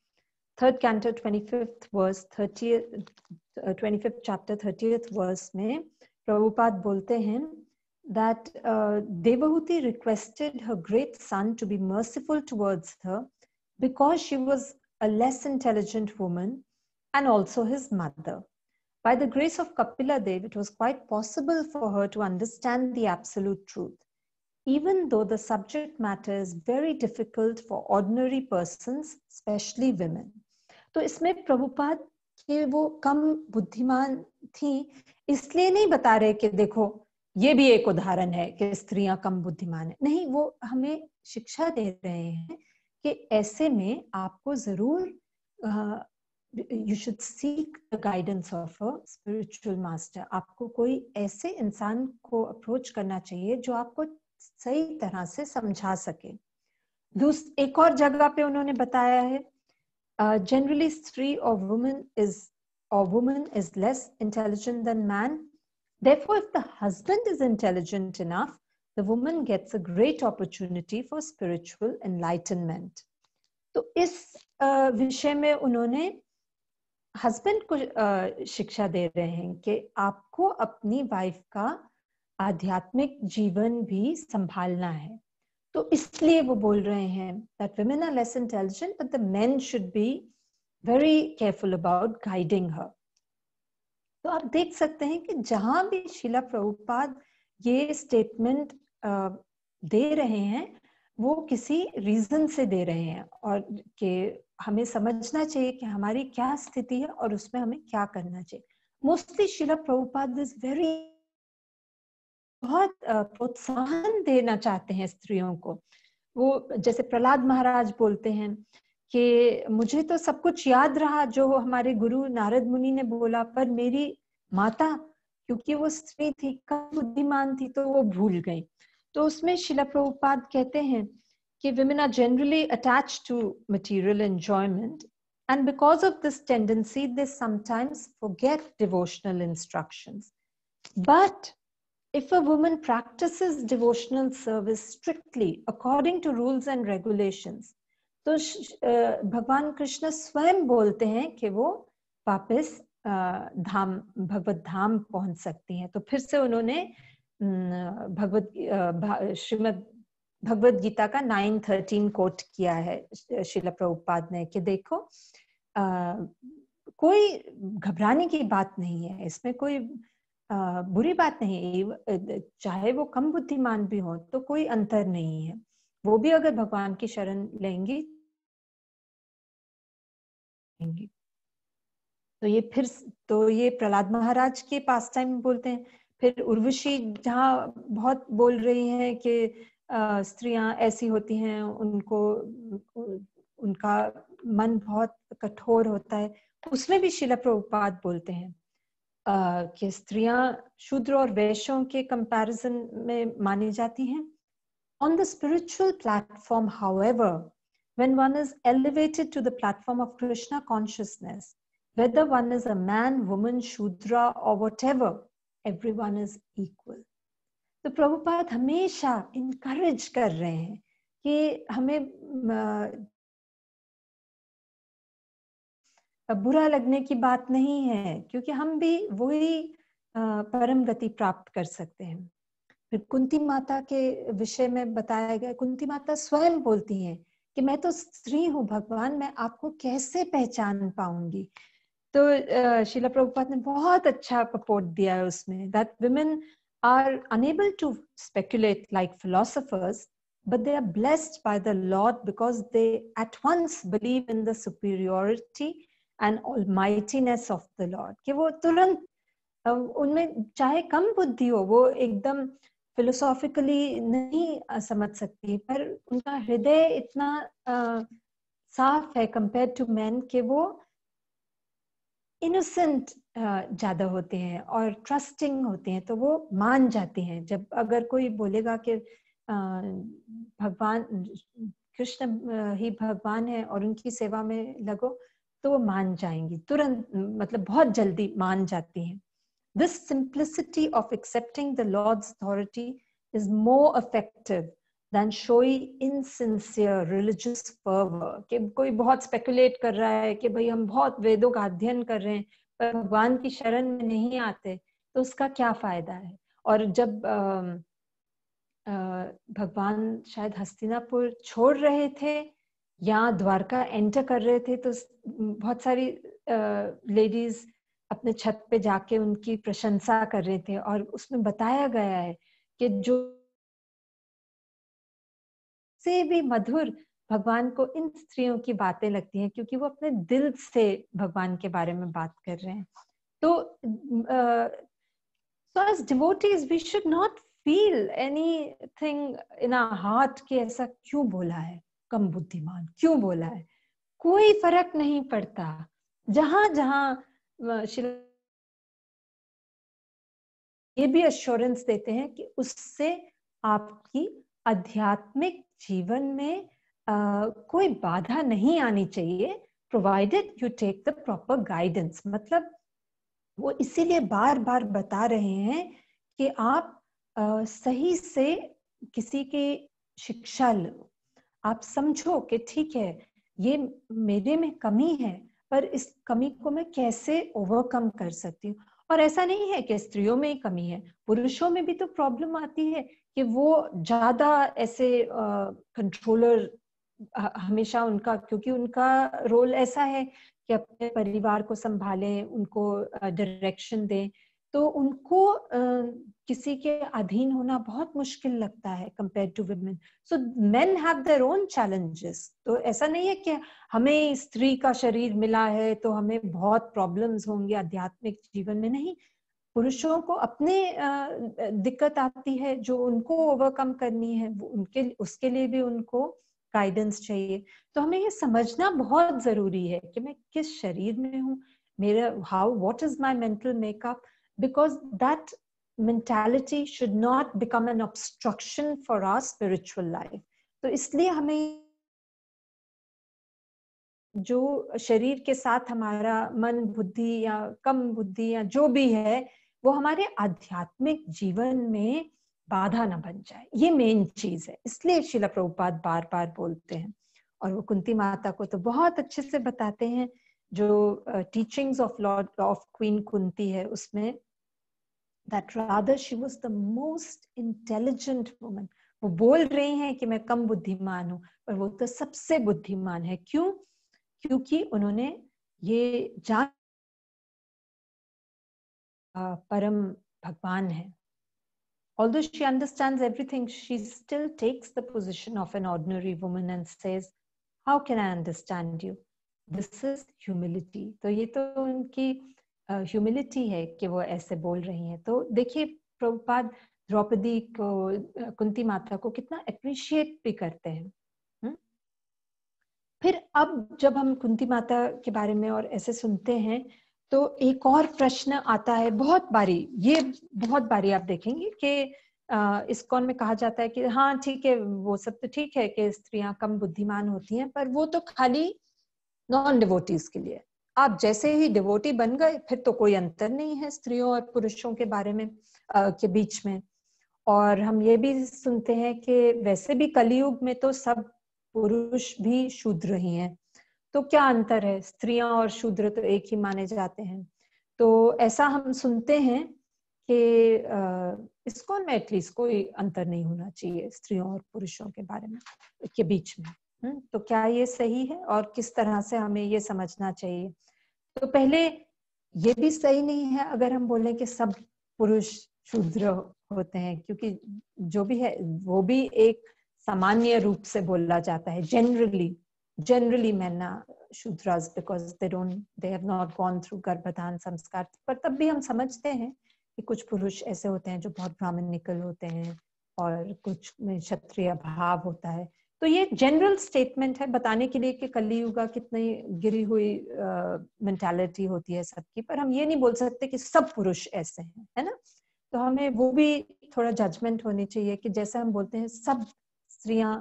third canto 25th verse 25th chapter 30th verse में प्रभुपाद बोलते हैं that Devahuti requested her great son to be merciful towards her because she was a less intelligent woman and also his mother. By the grace of Kapila Dev, it was quite possible for her to understand the absolute truth, even though the subject matter is very difficult for ordinary persons, especially women. तो इसमें प्रभुपाद के वो कम बुद्धिमान थी इसलिए नहीं बता रहे कि देखो ये भी एक उदाहरण है कि स्त्रियां कम बुद्धिमान है, नहीं, वो हमें शिक्षा दे रहे हैं कि ऐसे में आपको जरूर you should seek the guidance of a spiritual master. आपको कोई ऐसे इंसान को अप्रोच करना चाहिए जो आपको सही तरह से समझा सके। एक और जगह पे उन्होंने बताया है, generally स्त्री or woman is less intelligent than man. Therefore, if the husband is intelligent enough, the woman gets a great opportunity for spiritual enlightenment. तो इस विषय में उन्होंने हस्बैंड को शिक्षा दे रहे हैं कि आपको अपनी वाइफ का आध्यात्मिक जीवन भी संभालना है। तो इसलिए वो बोल रहे हैं that women are less intelligent, but the men should be very careful about guiding her. तो आप देख सकते हैं कि जहां भी शीला प्रभुपाद ये स्टेटमेंट दे रहे हैं वो किसी रीजन से दे रहे हैं और कि हमें समझना चाहिए कि हमारी क्या स्थिति है और उसमें हमें क्या करना चाहिए। Mostly Srila Prabhupada is very बहुत प्रोत्साहन देना चाहते हैं स्त्रियों को। वो जैसे प्रहलाद महाराज बोलते हैं कि मुझे तो सब कुछ याद रहा जो हमारे गुरु नारद मुनि ने बोला, पर मेरी माता क्योंकि वो स्त्री थी, कम बुद्धिमान थी, तो वो भूल गई। तो उसमें शीला प्रभुपाद कहते हैं कि women are generally attached to material enjoyment, and because of this tendency they sometimes forget devotional instructions. But if a woman practices devotional service strictly according to rules and regulations, तो भगवान कृष्ण स्वयं बोलते हैं कि वो वापस धाम भगवत धाम पहुंच सकती हैं। तो फिर से उन्होंने श्रीमद् भगवद गीता का 9:13 कोट किया है शीला प्रभुपाद ने कि देखो कोई घबराने की बात नहीं है, इसमें कोई बुरी बात नहीं है, चाहे वो कम बुद्धिमान भी हो तो कोई अंतर नहीं है, वो भी अगर भगवान की शरण लेंगी। तो ये प्रहलाद महाराज के पास टाइम बोलते हैं। फिर उर्वशी जहाँ बहुत बोल रही हैं कि स्त्रियां ऐसी होती हैं, उनका मन बहुत कठोर होता है, उसमें भी शीला प्रभुपाद बोलते हैं कि स्त्रियां शूद्र और वैश्यों के कंपैरिजन में मानी जाती हैं। On the spiritual platform, however, when one is elevated to the platform of Krishna consciousness, whether one is a man, woman, shudra or whatever, everyone is equal. तो प्रभुपाद हमेशा इनकरेज कर रहे हैं कि हमें बुरा लगने की बात नहीं है, क्योंकि हम भी वही परम गति प्राप्त कर सकते हैं। फिर कुंती माता के विषय में बताया गया, कुंती माता स्वयं बोलती हैं कि मैं तो स्त्री हूँ भगवान, मैं आपको कैसे पहचान पाऊंगी। तो शीला प्रभुपाद ने बहुत अच्छा पपोर्ट दिया है उसमें, that women are unable to speculate like philosophers, but they are blessed by the Lord because they at once believe in the superiority and almightiness of the Lord. कि वो तुरंत उनमें चाहे कम बुद्धि हो, वो एकदम फिलोसॉफिकली नहीं समझ सकती, पर उनका हृदय इतना साफ है कंपेयर टू मैन कि वो इनोसेंट ज्यादा होते हैं और ट्रस्टिंग होते हैं, तो वो मान जाते हैं। जब अगर कोई बोलेगा कि भगवान कृष्ण ही भगवान है और उनकी सेवा में लगो, तो वो मान जाएंगी तुरंत, मतलब बहुत जल्दी मान जाती हैं। This simplicity of accepting the Lord's authority is more effective than showing insincere religious fervor. कि कोई बहुत speculate कर रहा है कि भाई हम बहुत वेदों का अध्ययन कर रहे हैं पर भगवान की शरण में नहीं आते, तो उसका क्या फायदा है। और जब भगवान शायद हस्तिनापुर छोड़ रहे थे या द्वारका एंटर कर रहे थे, तो बहुत सारी लेडीज अपने छत पे जाके उनकी प्रशंसा कर रहे थे, और उसमें बताया गया है कि जो से भी मधुर भगवान को इन स्त्रियों की बातें लगती हैं, क्योंकि वो अपने दिल से भगवान के बारे में बात कर रहे हैं। तो so as devotees we should not feel anything in our heart कि ऐसा क्यों बोला है, कम बुद्धिमान क्यों बोला है, कोई फर्क नहीं पड़ता। जहां जहां ये भी अश्योरेंस देते हैं कि उससे आपकी आध्यात्मिक जीवन में कोई बाधा नहीं आनी चाहिए, provided you take the proper guidance. मतलब वो इसीलिए बार बार बता रहे हैं कि आप सही से किसी की शिक्षा लो, आप समझो कि ठीक है ये मेरे में कमी है, पर इस कमी को मैं कैसे ओवरकम कर सकती हूँ। और ऐसा नहीं है कि स्त्रियों में ही कमी है, पुरुषों में भी तो प्रॉब्लम आती है कि वो ज्यादा ऐसे कंट्रोलर हमेशा उनका, क्योंकि उनका रोल ऐसा है कि अपने परिवार को संभालें, उनको डायरेक्शन दें, तो उनको किसी के अधीन होना बहुत मुश्किल लगता है compare to women. So men have their own challenges. तो ऐसा नहीं है कि हमें स्त्री का शरीर मिला है तो हमें बहुत प्रॉब्लम्स होंगे आध्यात्मिक जीवन में, नहीं। पुरुषों को अपने दिक्कत आती है जो उनको ओवरकम करनी है, वो उनके उसके लिए भी उनको गाइडेंस चाहिए। तो हमें ये समझना बहुत जरूरी है कि मैं किस शरीर में हूँ, मेरा how what is my mental makeup, because that mentality should not become an obstruction for our spiritual life. तो इसलिए हमें जो शरीर के साथ हमारा मन बुद्धि या कम बुद्धि या जो भी है वो हमारे आध्यात्मिक जीवन में बाधा ना बन जाए, ये मेन चीज है। इसलिए श्रील प्रभुपाद बार बार बोलते हैं, और वो कुंती माता को तो बहुत अच्छे से बताते हैं। जो teachings of Lord of queen Kunti है उसमें, that rather she was the most intelligent woman। वो बोल रही हैं कि मैं कम बुद्धिमान हूँ, पर वो तो सबसे बुद्धिमान है। क्यों? क्योंकि उन्होंने ये जान परम भगवान है। Although she understands everything, she still takes the position of an ordinary woman and says, how can I understand you? This is humility। तो ये तो उनकी ह्यूमिलिटी है कि वो ऐसे बोल रही हैं। तो देखिए प्रभुपाद द्रौपदी को, कुंती माता को कितना अप्रिशिएट भी करते हैं। फिर अब जब हम कुंती माता के बारे में और ऐसे सुनते हैं तो एक और प्रश्न आता है बहुत बारी, ये बहुत बारी आप देखेंगे कि इस्कॉन में कहा जाता है कि हाँ ठीक है वो सब तो ठीक है कि स्त्रियां कम बुद्धिमान होती हैं, पर वो तो खाली नॉन डिवोटीज के लिए। आप जैसे ही डिवोटी बन गए फिर तो कोई अंतर नहीं है स्त्रियों और पुरुषों के बारे में के बीच में। और हम ये भी सुनते हैं कि वैसे भी कलयुग में तो सब पुरुष भी शूद्र ही हैं, तो क्या अंतर है, स्त्रियां और शूद्र तो एक ही माने जाते हैं। तो ऐसा हम सुनते हैं कि इस्कॉन में एटलीस्ट कोई अंतर नहीं होना चाहिए स्त्रियों और पुरुषों के बारे में के बीच में। तो क्या ये सही है और किस तरह से हमें ये समझना चाहिए? तो पहले ये भी सही नहीं है अगर हम बोलें कि सब पुरुष शूद्र होते हैं, क्योंकि जो भी है वो भी एक सामान्य रूप से बोला जाता है। generally men are shudras because they have not gone through गर्भधान संस्कार। पर तब भी हम समझते हैं कि कुछ पुरुष ऐसे होते हैं जो बहुत ब्राह्मणिकल होते हैं और कुछ में क्षत्रिय भाव होता है। तो ये जनरल स्टेटमेंट है बताने के लिए कि कलियुगा कितनी गिरी हुई मेंटालिटी होती है सबकी, पर हम ये नहीं बोल सकते कि सब पुरुष ऐसे हैं, है ना। तो हमें वो भी थोड़ा जजमेंट होनी चाहिए कि जैसे हम बोलते हैं सब स्त्रियां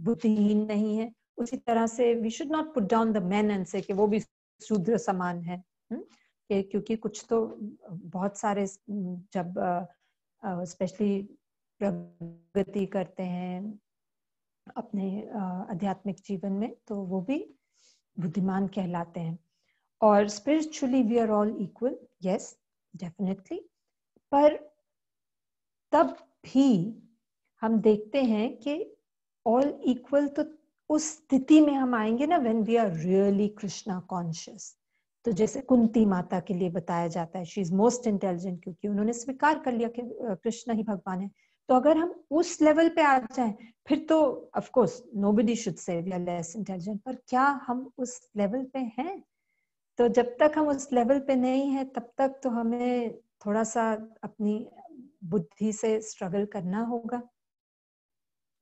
बुद्धिहीन नहीं है, उसी तरह से we should not put down the men and say कि वो भी शूद्र समान है। क्योंकि कुछ तो बहुत सारे जब स्पेशली प्रगति करते हैं अपने आध्यात्मिक जीवन में तो वो भी बुद्धिमान कहलाते हैं। और spiritually we are all equal, yes definitely, पर तब भी हम देखते हैं कि ऑल इक्वल तो उस स्थिति में हम आएंगे ना when we are really Krishna conscious, तो जैसे कुंती माता के लिए बताया जाता है शी इज मोस्ट इंटेलिजेंट, क्योंकि उन्होंने स्वीकार कर लिया कि कृष्ण ही भगवान है। तो अगर हम उस लेवल पे आ जाएं फिर तो of course nobody should say we are less intelligent, पर क्या हम उस लेवल पे हैं? तो जब तक हम उस लेवल पे नहीं है तब तक तो हमें थोड़ा सा अपनी बुद्धि से स्ट्रगल करना होगा।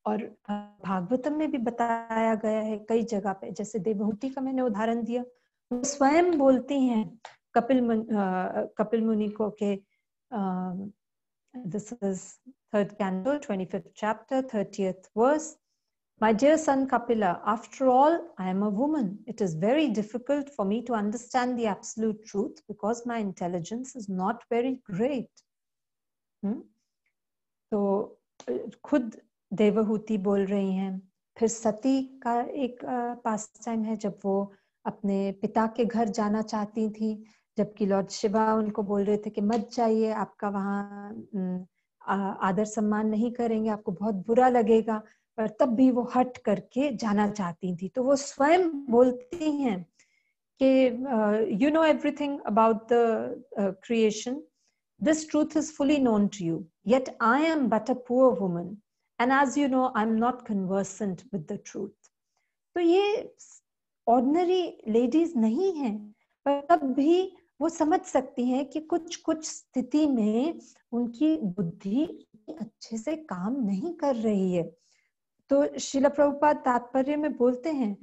और भागवतम में भी बताया गया है कई जगह पे, जैसे देवहूति का मैंने उदाहरण दिया, वो स्वयं बोलती हैं कपिल मुनि को के this is 3rd canto 25th chapter 30th verse, my dear son Kapila, after all I am a woman, it is very difficult for me to understand the absolute truth because my intelligence is not very great. तो खुद देवहूति बोल रही हैं। फिर सती का एक पास टाइम है जब वो अपने पिता के घर जाना चाहती थी, जबकि लॉर्ड शिवा उनको बोल रहे थे कि मत जाइए, आपका वहाँ आदर सम्मान नहीं करेंगे, आपको बहुत बुरा लगेगा, पर तब भी वो हट करके जाना चाहती थी। तो वो स्वयं बोलती हैं कि you know everything about the creation, this truth is fully known to you, yet I am but a poor woman, and as you know, I'm not conversant with the truth. तो ये ordinary ladies नहीं हैं, पर तब भी वो समझ सकती हैं कि कुछ कुछ स्थिति में उनकी बुद्धि अच्छे से काम नहीं कर रही है। तो श्रील प्रभुपाद तात्पर्य में बोलते हैं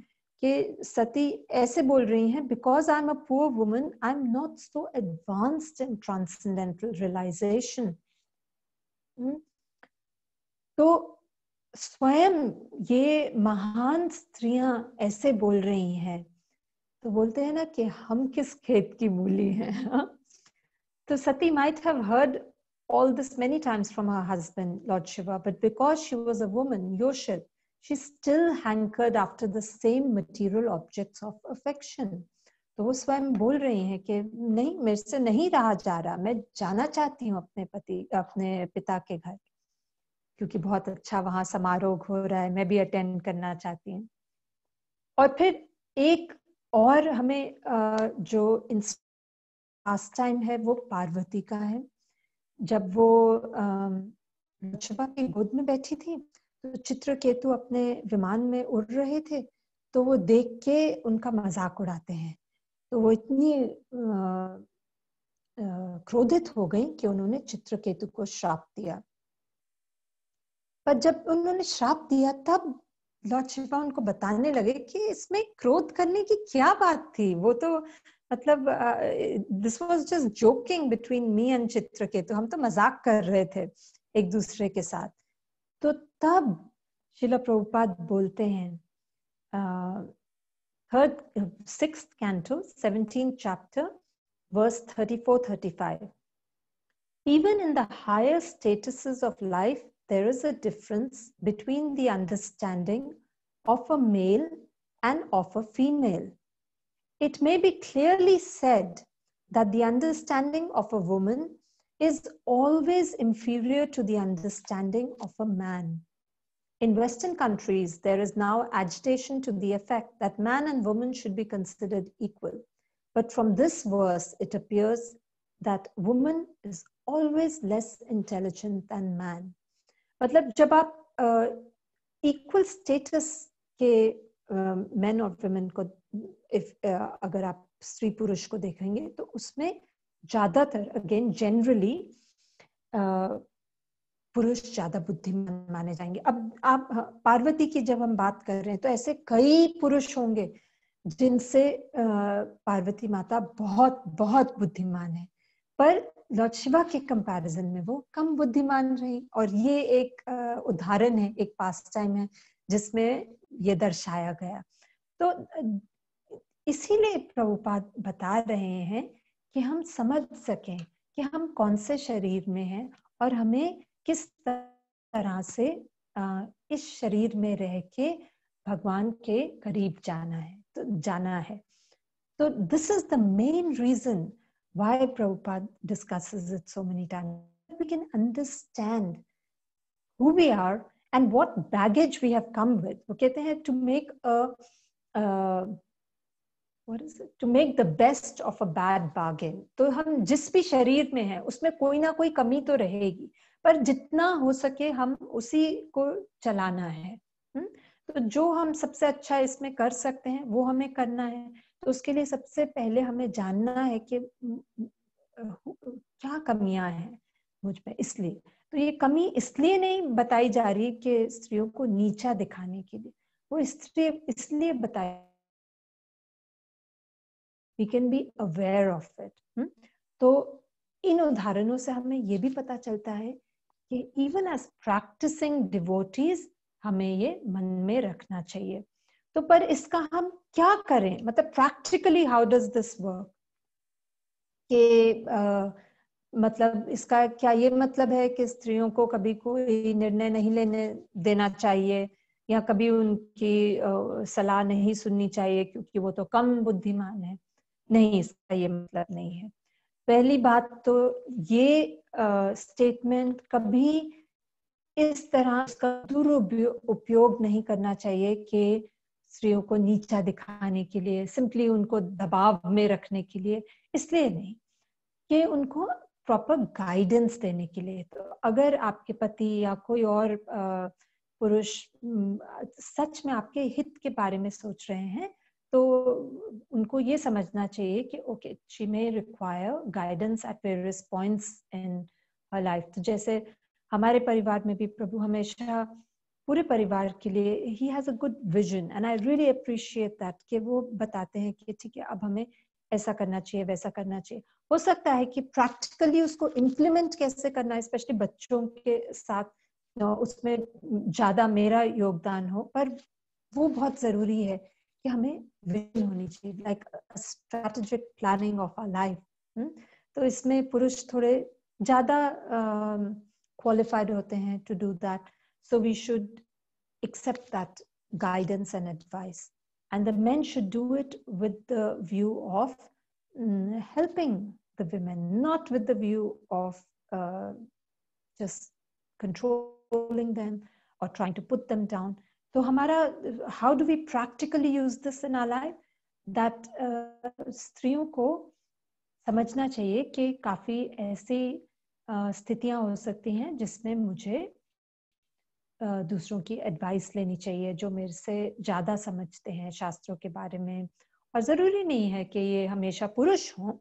कि सती ऐसे बोल रही हैं, because I am a poor woman I am not so advanced in transcendental realisation. तो स्वयं ये महान स्त्रियां ऐसे बोल रही हैं, तो बोलते हैं ना कि हम किस खेत की मूली हैं। तो सती might have heard all this many times from her husband, Lord Shiva, but because she was a woman, Yoshit, she still hankered after the same material objects of affection. तो वो स्वयं बोल रही हैं कि नहीं, मेरे से नहीं रहा जा रहा, मैं जाना चाहती हूँ अपने पिता के घर, क्योंकि बहुत अच्छा वहां समारोह हो रहा है, मैं भी अटेंड करना चाहती हूँ। और फिर एक और हमें जो पास्ट टाइम है वो पार्वती का है। जब वो शिवा की गोद में बैठी थी तो चित्रकेतु अपने विमान में उड़ रहे थे, तो वो देख के उनका मजाक उड़ाते हैं। तो वो इतनी क्रोधित हो गई कि उन्होंने चित्रकेतु को श्राप दिया। पर जब उन्होंने श्राप दिया तब लॉर्ड शिवा उनको बताने लगे कि इसमें क्रोध करने की क्या बात थी, वो तो मतलब this was just joking between me and Chitraketu, हम तो मजाक कर रहे थे एक दूसरे के साथ। तो तब श्रील प्रभुपाद बोलते हैं 6th canto 17th chapter verse 34-35, even in the higher statuses of life there is a difference between the understanding of a male and of a female. It may be clearly said that the understanding of a woman is always inferior to the understanding of a man. In Western countries, there is now agitation to the effect that man and woman should be considered equal. But from this verse, it appears that woman is always less intelligent than man. मतलब जब आप इक्वल स्टेटस के मेन और वुमेन को अगर आप स्त्री पुरुष को देखेंगे तो उसमें ज्यादातर अगेन जनरली पुरुष ज्यादा बुद्धिमान माने जाएंगे। अब आप पार्वती की जब हम बात कर रहे हैं तो ऐसे कई पुरुष होंगे जिनसे पार्वती माता बहुत बहुत बुद्धिमान है, पर लॉर्ड शिवा के कंपैरिजन में वो कम बुद्धिमान रही। और ये एक उदाहरण है, एक पास टाइम है जिसमें ये दर्शाया गया। तो इसीलिए प्रभुपाद बता रहे हैं कि हम समझ सकें कि हम कौन से शरीर में हैं और हमें किस तरह से इस शरीर में रह के भगवान के करीब जाना है। तो this is the main reason why Prabhupada discusses it so many times. We can understand who we are and what baggage we have come with. वो कहते हैं to make a what is it? To make the best of a bad bargain. तो हम जिस भी शरीर में हैं उसमें कोई ना कोई कमी तो रहेगी, पर जितना हो सके हम उसी को चलाना है। तो जो हम सबसे अच्छा इसमें कर सकते हैं वो हमें करना है। तो उसके लिए सबसे पहले हमें जानना है कि क्या कमियां हैं मुझ में। इसलिए तो ये कमी इसलिए नहीं बताई जा रही कि स्त्रियों को नीचा दिखाने के लिए, वो इसलिए बताया we can be aware of it. तो इन उदाहरणों से हमें ये भी पता चलता है कि even as practicing devotees हमें ये मन में रखना चाहिए। तो पर इसका हम क्या करें, मतलब practically how does this work? कि मतलब इसका क्या ये मतलब है कि स्त्रियों को कभी कोई निर्णय नहीं लेने देना चाहिए या कभी उनकी सलाह नहीं सुननी चाहिए क्योंकि वो तो कम बुद्धिमान है? नहीं, इसका ये मतलब नहीं है। पहली बात तो ये स्टेटमेंट कभी इस तरह इसका दुरुपयोग नहीं करना चाहिए कि स्त्रियों को नीचा दिखाने के लिए, सिंपली उनको दबाव में रखने के लिए, इसलिए नहीं, कि उनको प्रॉपर गाइडेंस देने के लिए। तो अगर आपके पति या कोई और पुरुष सच में आपके हित के बारे में सोच रहे हैं तो उनको ये समझना चाहिए कि okay, she may require guidance at various points in her life. तो जैसे हमारे परिवार में भी प्रभु हमेशा पूरे परिवार के लिए he has a good vision and I really appreciate that, कि वो बताते हैं कि ठीक है अब हमें ऐसा करना चाहिए, वैसा करना चाहिए। हो सकता है कि प्रैक्टिकली उसको इम्प्लीमेंट कैसे करना है, स्पेशली बच्चों के साथ, उसमें ज्यादा मेरा योगदान हो, पर वो बहुत जरूरी है कि हमें विजन होनी चाहिए, like strategic planning of our life. तो इसमें पुरुष थोड़े ज्यादा क्वालिफाइड होते हैं to do that, so we should accept that guidance and advice, and the men should do it with the view of helping the women, not with the view of just controlling them or trying to put them down. तो हमारा how do we practically use this in our life? That स्त्रियों को समझना चाहिए कि काफी ऐसी स्थितियां हो सकती हैं जिसमें मुझे दूसरों की एडवाइस लेनी चाहिए, जो मेरे से ज्यादा समझते हैं शास्त्रों के बारे में। और जरूरी नहीं है कि ये हमेशा पुरुष हों,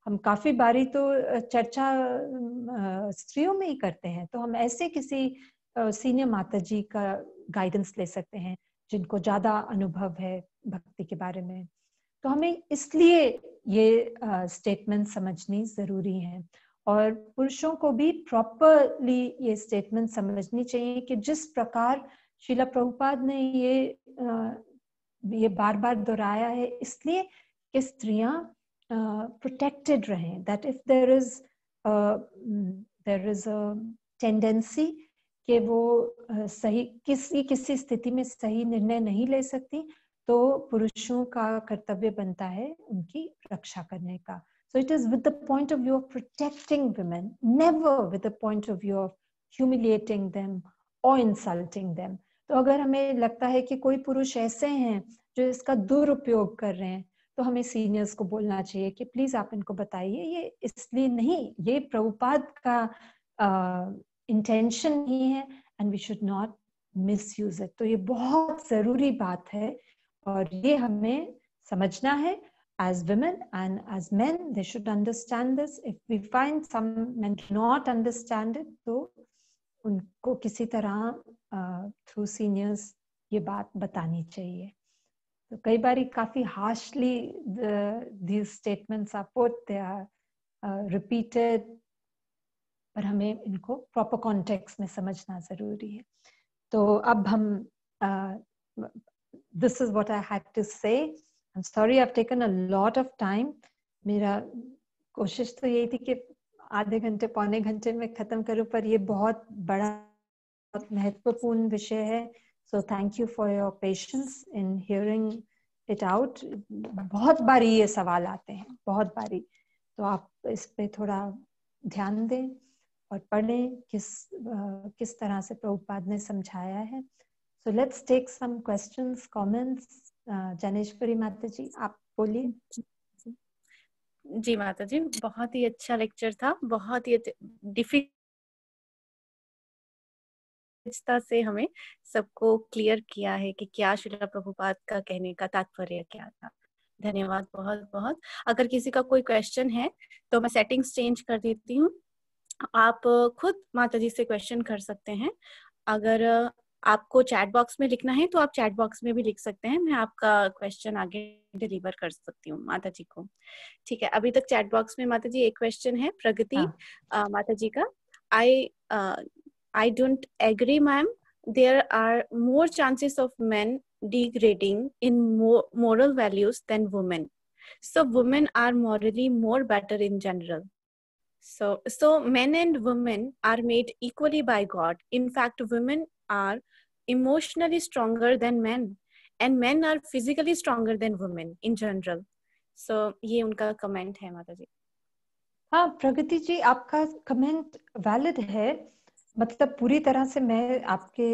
हम काफी बारी तो चर्चा स्त्रियों में ही करते हैं। तो हम ऐसे किसी सीनियर माता जी का गाइडेंस ले सकते हैं जिनको ज्यादा अनुभव है भक्ति के बारे में। तो हमें इसलिए ये स्टेटमेंट समझनी जरूरी है, और पुरुषों को भी प्रॉपरली ये स्टेटमेंट समझनी चाहिए कि जिस प्रकार श्रीला प्रभुपाद ने ये बार बार दोहराया है, इसलिए कि स्त्रियां प्रोटेक्टेड रहें, that if there is a tendency कि वो सही किसी स्थिति में सही निर्णय नहीं ले सकती, तो पुरुषों का कर्तव्य बनता है उनकी रक्षा करने का। So it is with the point of view of protecting women, never with the point of view of humiliating them or insulting them. तो अगर हमें लगता है कि कोई पुरुष ऐसे हैं जो इसका दुरुपयोग कर रहे हैं, तो हमें सीनियर्स को बोलना चाहिए कि प्लीज आप इनको बताइए, ये इसलिए नहीं, ये प्रभुपाद का इंटेंशन नहीं है, and we should not misuse it. तो ये बहुत जरूरी बात है और ये हमें समझना है। As women and as men, they should understand this. If we find some men do not understand it, तो उनको किसी तरह through seniors ये बात बतानी चाहिए। तो कई बार काफी harshly these statements are put, they are repeated, पर हमें इनको proper context में समझना जरूरी है। तो अब हम this is what I had to say. I'm sorry I've taken a lot of time. मेरा कोशिश तो यही थी कि आधे घंटे पौने घंटे में खत्म करूं, पर ये बहुत बड़ा महत्वपूर्ण विषय है। So thank you for your patience in hearing it out. बहुत बारी ये सवाल आते हैं, बहुत बारी, तो आप इस पे थोड़ा ध्यान दें और पढ़ें किस तरह से प्रभुपाद ने समझाया है। So let's take some questions, comments. Janeshwari Mataji, आप बोलिए। जी माता जी, बहुत ही अच्छा लेक्चर था, बहुत ही डिफिकल्ट से हमें सबको क्लियर किया है कि क्या श्रील प्रभुपाद का कहने का तात्पर्य क्या था। धन्यवाद बहुत बहुत। अगर किसी का कोई क्वेश्चन है तो मैं सेटिंग्स चेंज कर देती हूँ, आप खुद माता जी से क्वेश्चन कर सकते हैं। अगर आपको चैट बॉक्स में लिखना है तो आप चैट बॉक्स में भी लिख सकते हैं, मैं आपका क्वेश्चन आगे डिलीवर कर सकती हूँ माता जी को। ठीक है, अभी तक चैट बॉक्स में माता जी एक क्वेश्चन है प्रगति माता जी का। I don't agree, ma'am. There are more chances of men degrading in moral values than women. So women are morally more better in general. So men and women are made equally by God. In fact, women are emotionally stronger than men, and men are physically stronger than women in general. So ये उनका कमेंट है माता जी। हाँ प्रगति जी, आपका कमेंट वैलिड है, मतलब पूरी तरह से मैं आपके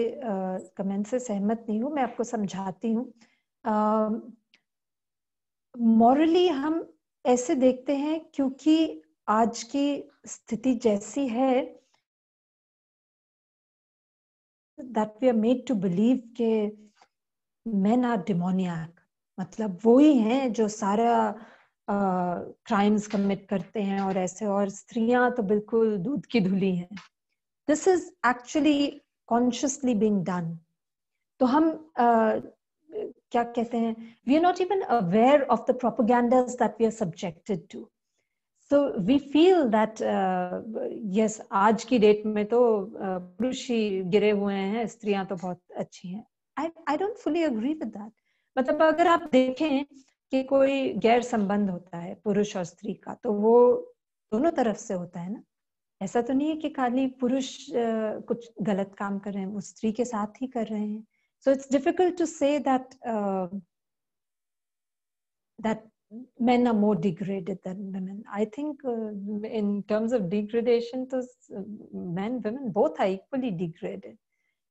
कमेंट से सहमत नहीं हूँ। मैं आपको समझाती हूँ। मॉरली हम ऐसे देखते हैं क्योंकि आज की स्थिति जैसी है, that we are made to believe के men are demoniac, मतलब वो ही हैं जो सारा क्राइम्स कमिट करते हैं और ऐसे, और स्त्रियां तो बिल्कुल दूध की धुली हैं। This is actually consciously being done. तो हम क्या कहते हैं, we are not even aware of the propagandas that we are subjected to. So we feel that yes, आज की डेट में तो पुरुष ही गिरे हुए हैं, स्त्रियां तो बहुत अच्छी हैं। I don't fully agree with that. मतलब अगर आप देखें कि कोई गैर संबंध होता है पुरुष और स्त्री का, तो वो दोनों तरफ से होता है ना। ऐसा तो नहीं है कि खाली पुरुष कुछ गलत काम कर रहे हैं, वो स्त्री के साथ ही कर रहे हैं। So it's difficult to say that that men are more degraded than women. I think in terms of degradation, तो men, women both are equally degraded.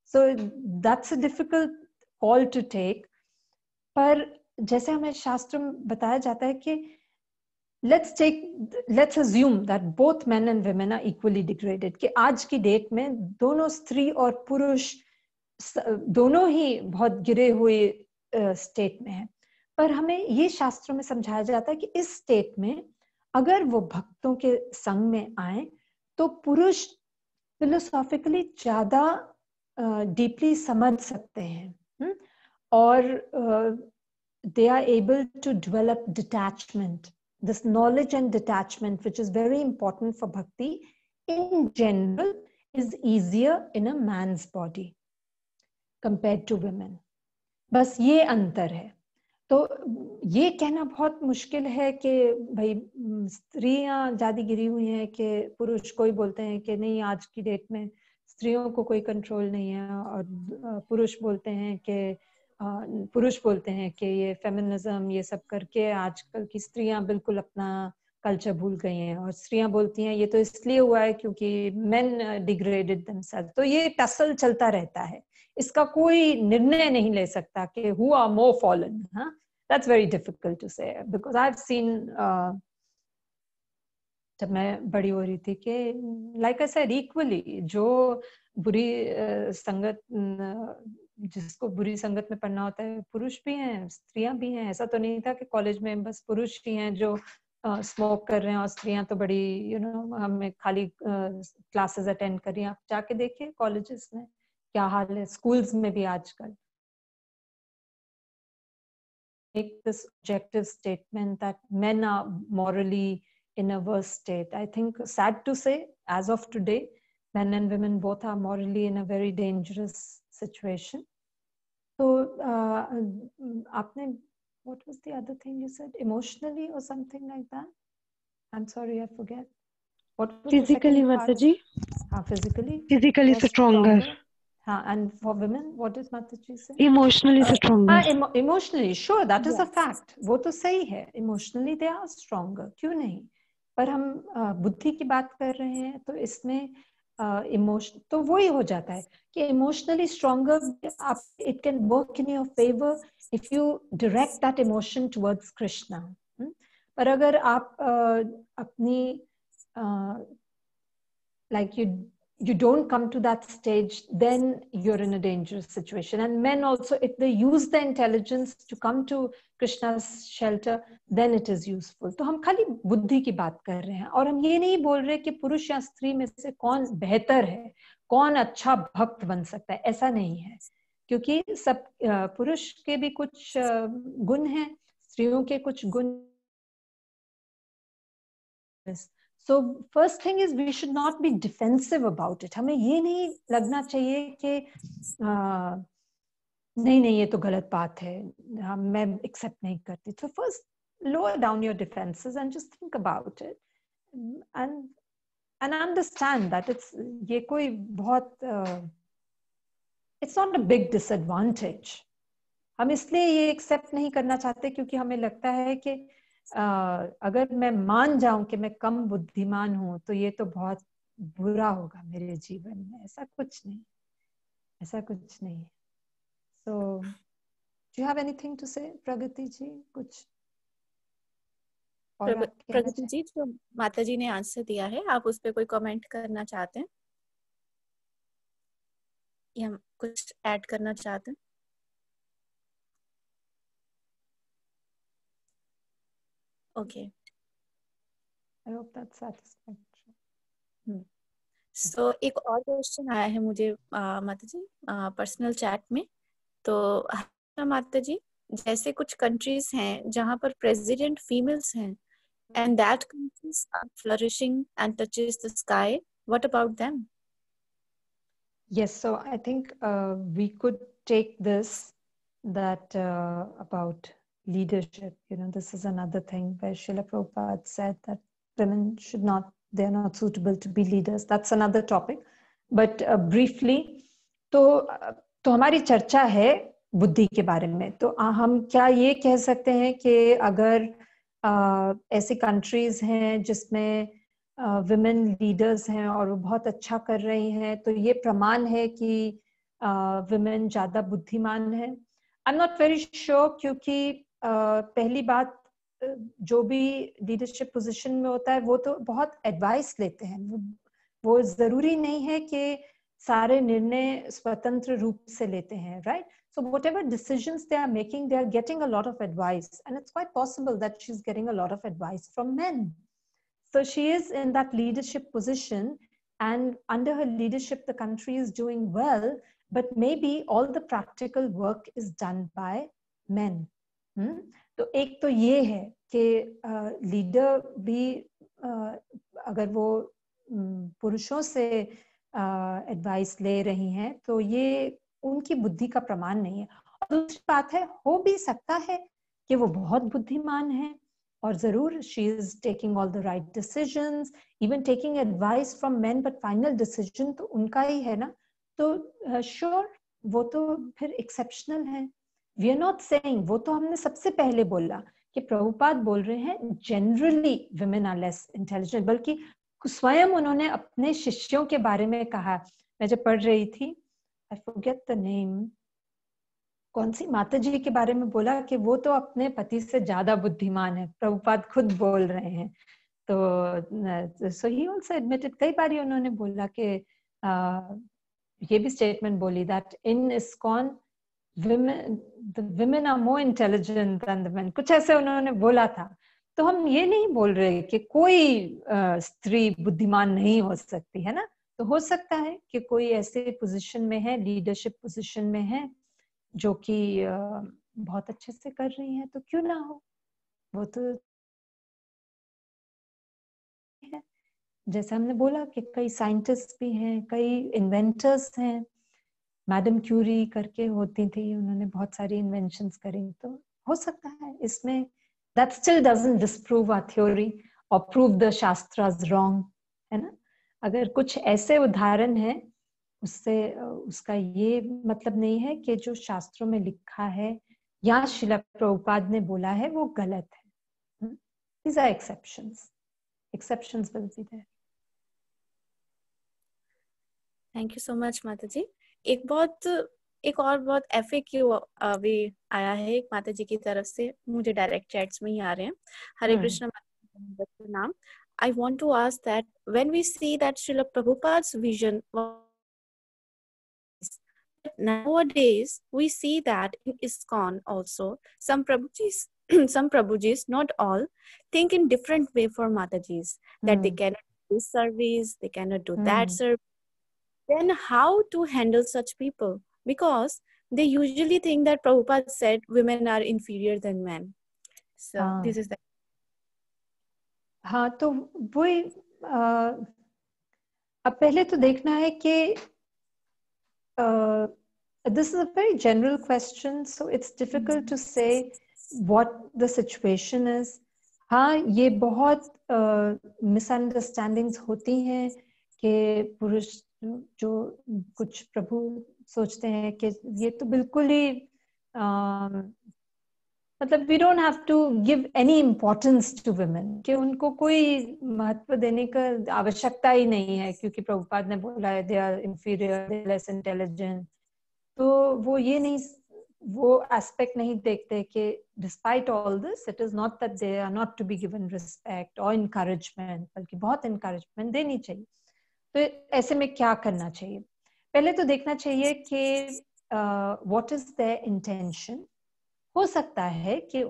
So that's a difficult call to take. पर जैसे हमें शास्त्र में बताया जाता है कि let's assume that both men and women are equally degraded, कि आज की डेट में दोनों स्त्री और पुरुष दोनों ही बहुत गिरे हुए स्टेट में है। पर हमें ये शास्त्रों में समझाया जाता है कि इस स्टेट में अगर वो भक्तों के संग में आए तो पुरुष फिलोसॉफिकली ज्यादा डीपली समझ सकते हैं, और they are able to develop detachment, this knowledge and detachment, which is very important for bhakti in general, is easier in a man's body compared to women. बस ये अंतर है। तो ये कहना बहुत मुश्किल है कि भाई स्त्रियां ज्यादा गिरी हुई हैं कि पुरुष, कोई बोलते हैं कि नहीं आज की डेट में स्त्रियों को कोई कंट्रोल नहीं है, और पुरुष बोलते हैं कि ये फेमिनिज्म ये सब करके आजकल की स्त्रियां बिल्कुल अपना कल्चर भूल गई हैं, और स्त्रियां बोलती हैं ये तो इसलिए हुआ है क्योंकि मेन डिग्रेडेड देमसेल्व्स। तो ये टसल चलता रहता है, इसका कोई निर्णय नहीं ले सकता कि who are more fallen. That's very difficult to say because I've seen जब मैं बड़ी हो रही थी कि like I said equally, जो बुरी संगत, जिसको बुरी संगत में पढ़ना होता है, पुरुष भी हैं स्त्रियां भी हैं। ऐसा तो नहीं था कि कॉलेज में बस पुरुष ही हैं जो स्मोक कर रहे हैं और स्त्रियां तो बड़ी हमें खाली क्लासेस अटेंड कर रही हैं। आप जाके देखिए कॉलेजेस में क्या हाल है, स्कूल्स में भी आजकल। Make this objective statement that men are morally in a worse state. I think sad to say, as of today, men and women both are morally in a very dangerous situation. So, आपने, what was the other thing you said? Emotionally or something like that? I'm sorry, I forget. What was physically, the second part? physically. Physically Stronger. And for women, what is Mataji saying? Emotionally stronger. Emotionally, sure, that is a Yes. fact. वो तो सही है, emotionally they are stronger, क्यों नहीं। पर हम बुद्धि की बात कर रहे हैं, तो इसमें इमोशन, तो वही हो जाता है कि इमोशनली स्ट्रॉन्गर आप, it can work in your favour if you direct that emotion towards Krishna. पर अगर आप अपनी like you don't come to that stage, then you're in a dangerous situation. And men also, if they use the intelligence to come to Krishna's shelter, then it is useful. तो हम खाली बुद्धि की बात कर रहे हैं, और हम ये नहीं बोल रहे कि पुरुष या स्त्री में से कौन बेहतर है, कौन अच्छा भक्त बन सकता है, ऐसा नहीं है। क्योंकि सब पुरुष के भी कुछ गुण हैं, स्त्रियों के कुछ गुण। So first thing is we should not be defensive about it. हमें ये नहीं लगना चाहिए कि नहीं ये तो गलत बात है, मैं एक्सेप्ट नहीं करती। So first lower down your defenses and just think about it and understand that it's ये कोई बहुत it's not a big disadvantage. हम इसलिए ये एक्सेप्ट नहीं करना चाहते क्योंकि हमें लगता है कि अगर मैं मान जाऊं कि मैं कम बुद्धिमान हूं तो ये तो बहुत बुरा होगा मेरे जीवन में। ऐसा कुछ नहीं, ऐसा कुछ नहीं। So do you have anything to say, प्रगति जी? कुछ और प्रगति जी, जो माता जी ने आंसर दिया है, आप उस पर कोई कमेंट करना चाहते हैं या कुछ ऐड करना चाहते हैं? Okay. I hope that's satisfactory. So एक और क्वेश्चन आया है मुझे माता जी पर्सनल चैट में। तो माता जी, जैसे कुछ कंट्रीज हैं जहाँ पर प्रेसिडेंट फीमेल्स हैं and that countries are flourishing and touches the sky, what about them? Yes, so I think we could take this that about leadership. You know, this is another thing where Srila Prabhupada said that women should not, they're not suitable to be leaders. That's another topic. But briefly, तो हमारी चर्चा है बुद्धि के बारे में। तो हम क्या ये कह सकते हैं कि अगर ऐसी कंट्रीज हैं जिसमें विमेन लीडर्स हैं और वो बहुत अच्छा कर रही हैं, तो ये प्रमाण है कि विमेन ज्यादा बुद्धिमान है? आई एम नॉट वेरी श्योर, क्योंकि पहली बात, जो भी लीडरशिप पोजीशन में होता है वो तो बहुत एडवाइस लेते हैं। वो जरूरी नहीं है कि सारे निर्णय स्वतंत्र रूप से लेते हैं, right? So whatever decisions they are making, they are getting a lot of advice, and it's quite possible that she's getting a lot of advice from men. So she is in that leadership position, and under her leadership the country is doing well, but maybe all the practical work is done by men. तो एक तो ये है कि लीडर भी अगर वो पुरुषों से एडवाइस ले रही हैं तो ये उनकी बुद्धि का प्रमाण नहीं है। और दूसरी बात है, हो भी सकता है कि वो बहुत बुद्धिमान है और जरूर she is taking all the right decisions, even taking advice from men, but final decision तो उनका ही है ना। तो sure, वो तो फिर exceptional है। We are not saying, वो तो हमने सबसे पहले बोला कि प्रभुपाद बोल रहे हैं generally women are less intelligent, बल्कि स्वयं उन्होंने अपने शिष्यों के बारे में कहा। मैं जब पढ़ रही थी, I forget the name, कौन सी माता जी के बारे में बोला कि वो तो अपने पति से ज्यादा बुद्धिमान है, प्रभुपाद खुद बोल रहे हैं। तो so he also admitted, कई बार उन्होंने बोला कि ये भी स्टेटमेंट बोली that in ISKCON the women are more intelligent than the men, कुछ ऐसे उन्होंने बोला था। तो हम ये नहीं बोल रहे कि कोई स्त्री बुद्धिमान नहीं हो सकती है ना। तो हो सकता है कि कोई ऐसे पोजीशन में है, लीडरशिप पोजीशन में है, जो कि बहुत अच्छे से कर रही है, तो क्यों ना हो। वो तो है, जैसे हमने बोला कि कई साइंटिस्ट भी हैं, कई इन्वेंटर्स हैं। मैडम क्यूरी करके होती थी, उन्होंने बहुत सारी इन्वेंशंस करी। तो हो सकता है इसमें, that still doesn't disprove our theory or prove the shastras wrong, है ना। अगर कुछ ऐसे उदाहरण हैं, उससे उसका ये मतलब नहीं है कि जो शास्त्रों में लिखा है या श्रील प्रभुपाद ने बोला है वो गलत है। These are exceptions. Exceptions will be there. Thank you so much माता जी। एक और बहुत FAQ अभी आया है एक माता जी की तरफ से, मुझे डायरेक्ट चैट्स में ही आ रहे हैं। हरे कृष्ण माता जी नाम। I want to ask that when we see that Srila Prabhupada's vision, nowadays we see that in ISKCON also some Prabhujis, some Prabhujis, not all, think in different way for Matajis, that they cannot do this service, they cannot do that service. Then how to handle such people? Because they usually think that Prabhupada said women are inferior than men. So this is the हाँ, तो वही अब पहले तो देखना है कि this is a very general question, so it's difficult to say what the situation is. हाँ, ये बहुत misunderstandings होती हैं कि पुरुष जो कुछ प्रभु सोचते हैं कि ये तो बिल्कुल ही मतलब we don't have to give any importance to women, कि उनको कोई महत्व देने का आवश्यकता ही नहीं है क्योंकि प्रभुपाद ने बोला है they are inferior, they are less intelligent. तो वो ये नहीं, वो एस्पेक्ट नहीं देखते कि despite all this it is not that they are not to be given respect और इनकरेजमेंट, बल्कि बहुत इनकरेजमेंट देनी चाहिए। तो ऐसे में क्या करना चाहिए? पहले तो देखना चाहिए कि व्हाट इज देयर इंटेंशन। हो सकता है कि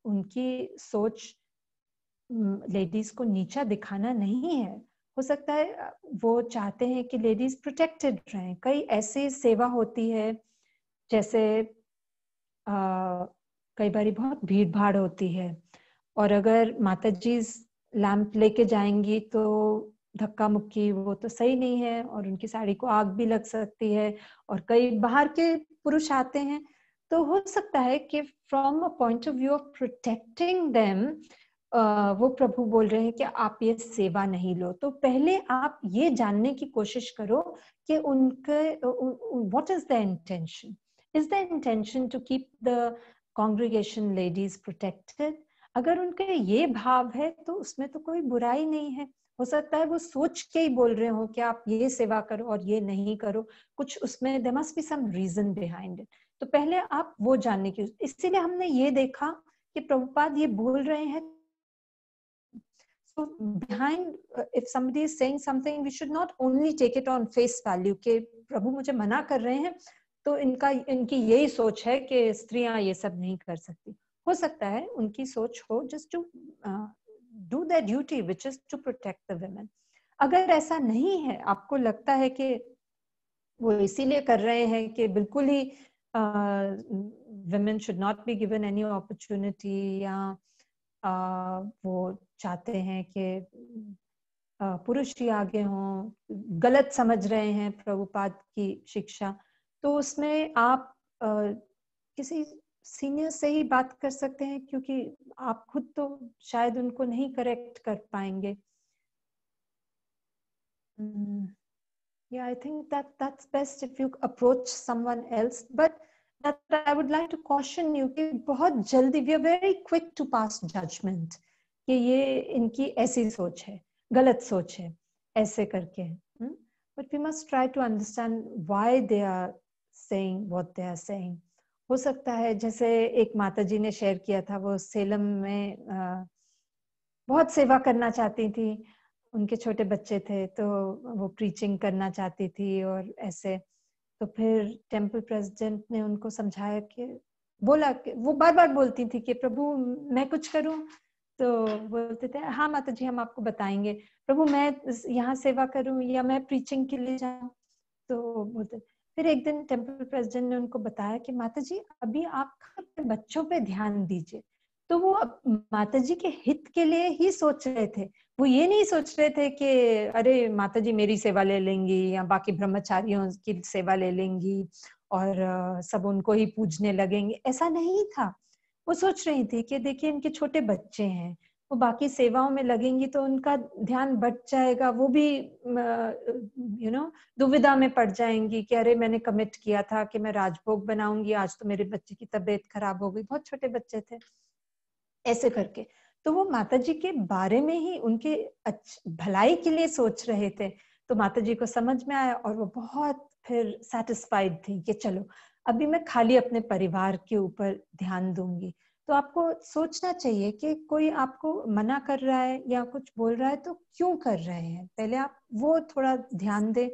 उनकी सोच लेडीज को नीचा दिखाना नहीं है। हो सकता है वो चाहते हैं कि लेडीज प्रोटेक्टेड रहें। कई ऐसी सेवा होती है जैसे कई बार बहुत भीड़ भाड़ होती है और अगर माताजी लैंप लेके जाएंगी तो धक्का मुक्की वो तो सही नहीं है और उनकी साड़ी को आग भी लग सकती है और कई बाहर के पुरुष आते हैं। तो हो सकता है कि from a point of view of protecting them वो प्रभु बोल रहे हैं कि आप ये सेवा नहीं लो। तो पहले आप ये जानने की कोशिश करो कि उनके what is the intention. Is the intention to keep the congregation ladies protected? अगर उनके ये भाव है तो उसमें तो कोई बुराई नहीं है। हो सकता है वो सोच के ही बोल रहे हो कि आप ये सेवा करो और ये नहीं करो, कुछ उसमें there must be some reason behind it. तो पहले आप वो जानने की, इसीलिए हमने ये देखा कि प्रभुपाद ये बोल रहे हैं। So behind, if somebody is saying something, we should not only take it on face value कि प्रभु मुझे मना कर रहे हैं तो इनकी यही सोच है कि स्त्रियां ये सब नहीं कर सकती। हो सकता है उनकी सोच हो just to do their duty, which is to protect the women. अगर ऐसा नहीं है, आपको लगता है कि वो इसीलिए कर रहे हैं कि बिल्कुल ही women should not be given any opportunity या वो चाहते हैं कि पुरुष ही आगे हों, गलत समझ रहे हैं प्रभुपाद की शिक्षा, तो उसमें आप किसी सीनियर से ही बात कर सकते हैं क्योंकि आप खुद तो शायद उनको नहीं करेक्ट कर पाएंगे। Yeah, I think that's best if you approach someone else. But that I would like to caution you कि बहुत जल्दी we are very quick to pass judgment कि ये इनकी ऐसी सोच है, गलत सोच है, ऐसे करके। But we must try to understand why they are saying what they are saying. हो सकता है जैसे एक माता जी ने शेयर किया था, वो सेलम में बहुत सेवा करना चाहती थी, उनके छोटे बच्चे थे तो वो प्रीचिंग करना चाहती थी और ऐसे। तो फिर टेम्पल प्रेसिडेंट ने उनको समझाया कि बोला कि वो बार बार बोलती थी कि प्रभु मैं कुछ करूं, तो बोलते थे हाँ माता जी हम आपको बताएंगे। प्रभु मैं यहाँ सेवा करूं या मैं प्रीचिंग के लिए जाऊं, तो बोलते। फिर एक दिन टेम्पल प्रेसिडेंट ने उनको बताया कि माता जी अभी आप अपने बच्चों पे ध्यान दीजिए। तो वो माता जी के हित के लिए ही सोच रहे थे, वो ये नहीं सोच रहे थे कि अरे माता जी मेरी सेवा ले लेंगी या बाकी ब्रह्मचारियों की सेवा ले लेंगी और सब उनको ही पूजने लगेंगे, ऐसा नहीं था। वो सोच रही थी कि देखिए इनके छोटे बच्चे हैं, वो बाकी सेवाओं में लगेंगी तो उनका ध्यान बट जाएगा, वो भी दुविधा में पड़ जाएंगी कि अरे मैंने कमिट किया था कि मैं राजभोग बनाऊंगी, आज तो मेरे बच्चे की तबीयत खराब हो गई, बहुत छोटे बच्चे थे, ऐसे करके। तो वो माता जी के बारे में ही उनके भलाई के लिए सोच रहे थे। तो माता जी को समझ में आया और वो बहुत फिर सेटिस्फाइड थी कि चलो अभी मैं खाली अपने परिवार के ऊपर ध्यान दूंगी। तो आपको सोचना चाहिए कि कोई आपको मना कर रहा है या कुछ बोल रहा है तो क्यों कर रहे हैं, पहले आप वो थोड़ा ध्यान दें।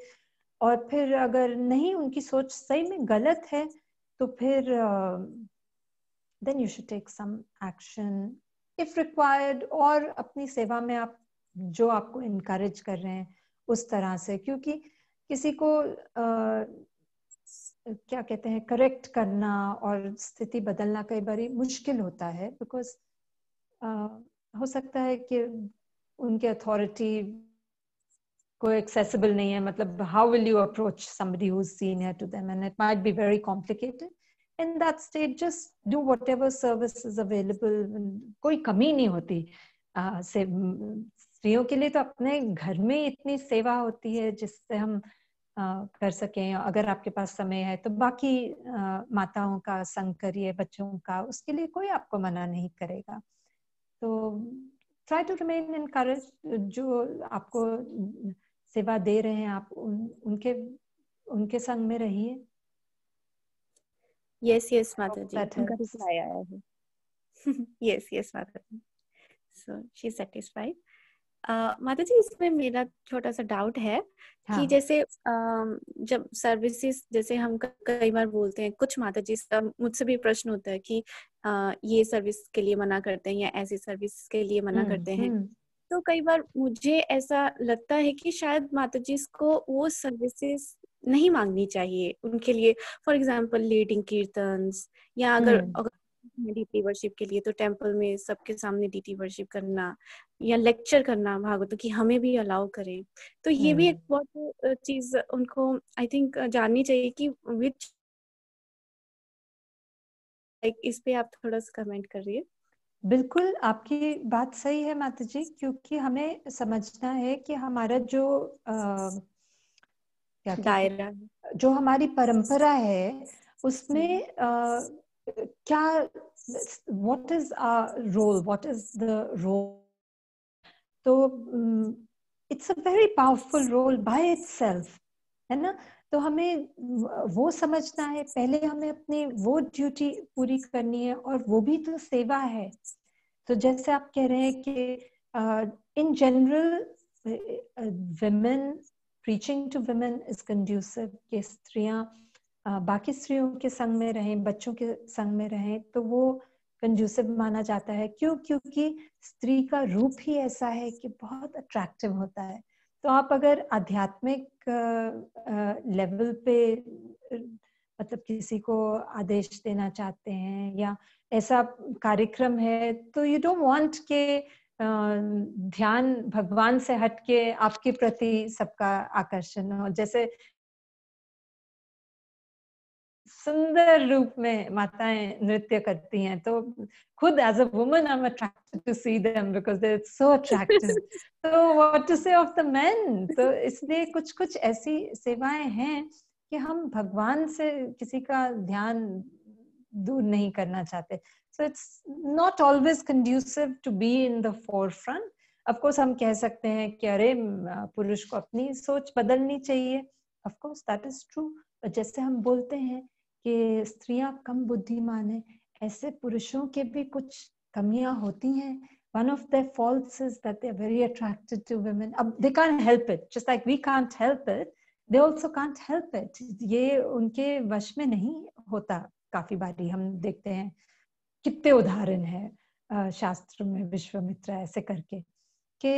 और फिर अगर नहीं, उनकी सोच सही में गलत है, तो फिर then you should take some action if required, और अपनी सेवा में आप जो आपको इनकरेज कर रहे हैं उस तरह से, क्योंकि किसी को क्या कहते हैं करेक्ट करना और स्थिति बदलना कई बार मुश्किल होता है, बिकॉज हो सकता है कि उनके अथॉरिटी को एक्सेसिबल नहीं है, मतलब how will you approach somebody who is senior to them and it might be very complicated. In that state, just do whatever service is available. कोई कमी नहीं होती। स्त्रियों के लिए तो अपने घर में इतनी सेवा होती है जिससे हम कर सकें। अगर आपके पास समय है तो बाकी माताओं का संग करिए, बच्चों का, उसके लिए कोई आपको मना नहीं करेगा। तो ट्राई टू रिमेन एनकरेज, जो आपको सेवा दे रहे हैं आप उनके संग में रहिए। यस यस माता जी, That उनका helps. रिप्लाई आया है। यस यस माता जी, सो शी सेटिस्फाइड। माता जी, इसमें मेरा छोटा सा डाउट है कि जैसे जब सर्विसेज, जैसे हम कई बार बोलते हैं, कुछ माता जी मुझसे भी प्रश्न होता है कि ये सर्विस के लिए मना करते हैं या ऐसी सर्विस के लिए मना करते हैं। तो कई बार मुझे ऐसा लगता है कि शायद माता जी को वो सर्विसेज नहीं मांगनी चाहिए उनके लिए। फॉर एग्जाम्पल लीडिंग कीर्तन्स, या अगर डीटी वर्शिप के लिए तो टेम्पल में सबके सामने डीटी वर्शिप करना या लेक्चर करना भागवतों की हमें भी अलाउ करें। तो ये भी एक बहुत चीज उनको आई थिंक जाननी चाहिए कि विच, इस पे आप थोड़ा सा कमेंट करिए। बिल्कुल आपकी बात सही है माता जी, क्योंकि हमें समझना है कि हमारा जो क्या दायरा, जो हमारी परंपरा है उसमें क्या, what is role, what is the role. तो it's a very powerful role by itself, है ना। तो हमें वो समझना है, पहले हमें अपनी वो ड्यूटी पूरी करनी है, और वो भी तो सेवा है। तो जैसे आप कह रहे हैं कि in general women, preaching to women is conducive, कि स्त्रियां बाकी स्त्रियों के संग में रहें, बच्चों के संग में रहें, तो वो कंड्यूसिव माना जाता है। क्यों? क्योंकि स्त्री का रूप ही ऐसा है कि बहुत अट्रैक्टिव होता है। तो आप अगर आध्यात्मिक लेवल पे मतलब किसी को आदेश देना चाहते हैं या ऐसा कार्यक्रम है, तो यू डोंट वांट के ध्यान भगवान से हटके आपके प्रति सबका आकर्षण हो। जैसे सुंदर रूप में माताएं नृत्य करती हैं, तो खुद as a woman I am attracted to see them because they are so attractive. तो what to say of the men. तो इसलिए कुछ कुछ ऐसी सेवाएं हैं कि हम भगवान से किसी का ध्यान दूर नहीं करना चाहते। So it's not always conducive to be in the forefront. Of course हम कह सकते हैं कि अरे पुरुष को अपनी सोच बदलनी चाहिए, of course that is true. जैसे हम बोलते हैं कि स्त्रियां कम बुद्धिमान है, ऐसे पुरुषों के भी कुछ कमियां होती हैं। One of their faults is that they're very attracted to women. They can't help it, just like we can't help it. They also can't help it. ये उनके वश में नहीं होता। काफी बारी हम देखते हैं, कितने उदाहरण है शास्त्र में, विश्वामित्र ऐसे करके कि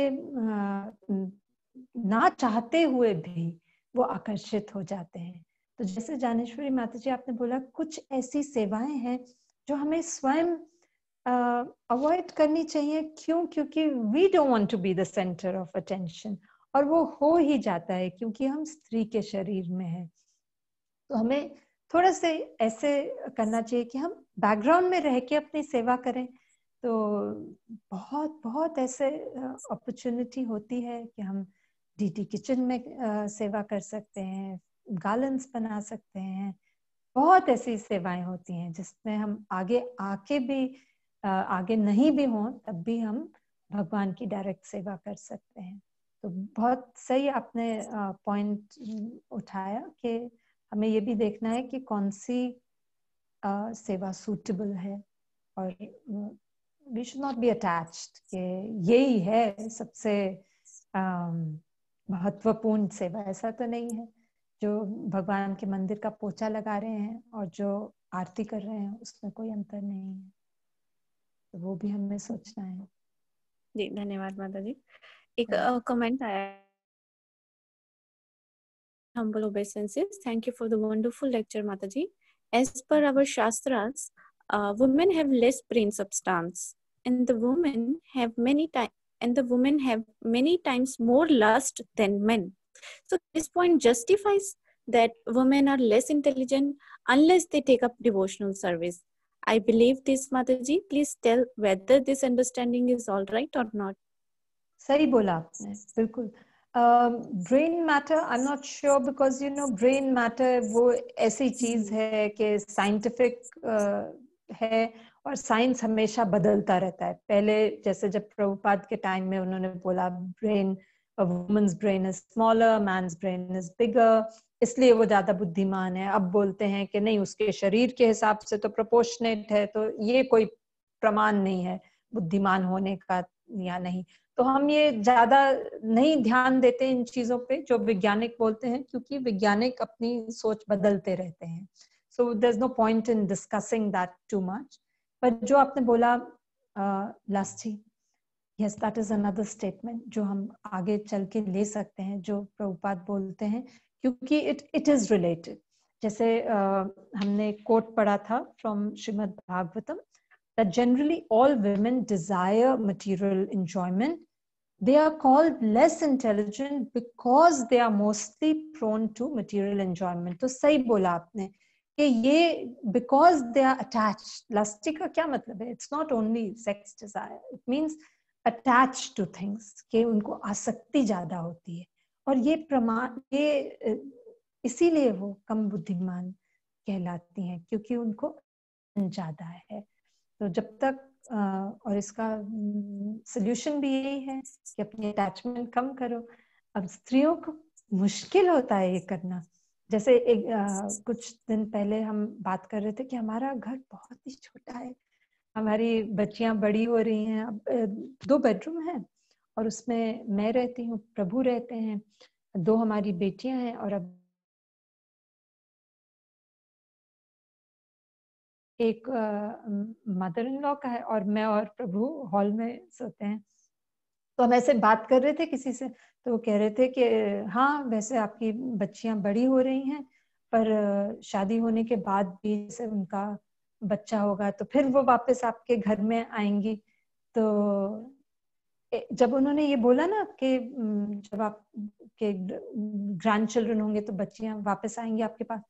ना चाहते हुए भी वो आकर्षित हो जाते हैं। तो जैसे ज्ञानेश्वरी माता जी आपने बोला, कुछ ऐसी सेवाएं हैं जो हमें स्वयं अवॉइड करनी चाहिए। क्यों? क्योंकि we don't want to be the centre of attention, और वो हो ही जाता है क्योंकि हम स्त्री के शरीर में हैं। तो हमें थोड़ा से ऐसे करना चाहिए कि हम बैकग्राउंड में रह के अपनी सेवा करें। तो बहुत बहुत ऐसे अपॉर्चुनिटी होती है कि हम डीटी किचन में सेवा कर सकते हैं, गार्लैंड्स बना सकते हैं। बहुत ऐसी सेवाएं होती हैं जिसमें हम आगे आके भी आगे नहीं भी हों तब भी हम भगवान की डायरेक्ट सेवा कर सकते हैं। तो बहुत सही आपने पॉइंट उठाया कि हमें ये भी देखना है कि कौन सी सेवा सूटेबल है, और we should not be attached कि यही है सबसे महत्वपूर्ण सेवा। ऐसा तो नहीं है। जो भगवान के मंदिर का पोछा लगा रहे हैं और जो आरती कर रहे हैं उसमें कोई अंतर नहीं है, तो वो भी हमें सोचना है। जी धन्यवाद माता जी। एक कमेंट आया, humble obeisances. Thank you for the wonderful lecture, Mataji. As per our Shastras, women have less brain substance, and the women have many times more lust than men. So this point justifies that women are less intelligent unless they take up devotional service. I believe this, Mataji. Please tell whether this understanding is all right or not. सही बोला आपने, बिल्कुल। Brain matter, I am not sure, because you know brain matter वो ऐसी चीज है कि साइंटिफिक है, और साइंस हमेशा बदलता रहता है। पहले जैसे जब प्रभुपाद के टाइम में उन्होंने बोला brain, women's brain is smaller, man's brain is bigger, इसलिए वो ज्यादा बुद्धिमान है। अब बोलते हैं कि नहीं, उसके शरीर के हिसाब से तो प्रोपोर्शनेट है, तो ये कोई प्रमाण नहीं है बुद्धिमान होने का या नहीं। तो हम ये ज्यादा नहीं ध्यान देते इन चीजों पे जो वैज्ञानिक बोलते हैं, क्योंकि वैज्ञानिक अपनी सोच बदलते रहते हैं। So there is no point in discussing that too much. पर जो आपने बोला lusty, yes, that is another statement जो हम आगे चल के ले सकते हैं, जो प्रभुपाद बोलते हैं, क्योंकि इट इज रिलेटेड। जैसे हमने कोट पढ़ा था from Shrimad Bhagavatam, that generally all women desire material enjoyment. They are called less intelligent because they are mostly prone to material enjoyment. तो सही बोला आपने कि ये because they are attached. lusty का क्या मतलब है? It's not only sex desire. It means attached to things, कि उनको आसक्ति ज्यादा होती है। और ये प्रमाण, ये इसीलिए वो कम बुद्धिमान कहलाती हैं, क्योंकि उनको ज्यादा है। तो जब तक और इसका सोल्यूशन भी यही है कि अपनी अटैचमेंट कम करो। अब स्त्रियों को मुश्किल होता है ये करना। जैसे एक कुछ दिन पहले हम बात कर रहे थे कि हमारा घर बहुत ही छोटा है, हमारी बच्चियां बड़ी हो रही हैं, अब 2 बेडरूम है और उसमें मैं रहती हूँ, प्रभु रहते हैं, 2 हमारी बेटियां हैं, और अब एक मदर इन लॉ का है, और मैं और प्रभु हॉल में सोते हैं। तो हम ऐसे बात कर रहे थे किसी से, तो वो कह रहे थे कि हाँ वैसे आपकी बच्चियां बड़ी हो रही हैं, पर शादी होने के बाद भी जैसे उनका बच्चा होगा तो फिर वो वापस आपके घर में आएंगी। तो जब उन्होंने ये बोला ना कि जब आप के ग्रैंड चिल्ड्रन होंगे तो बच्चियां वापस आएंगी आपके पास,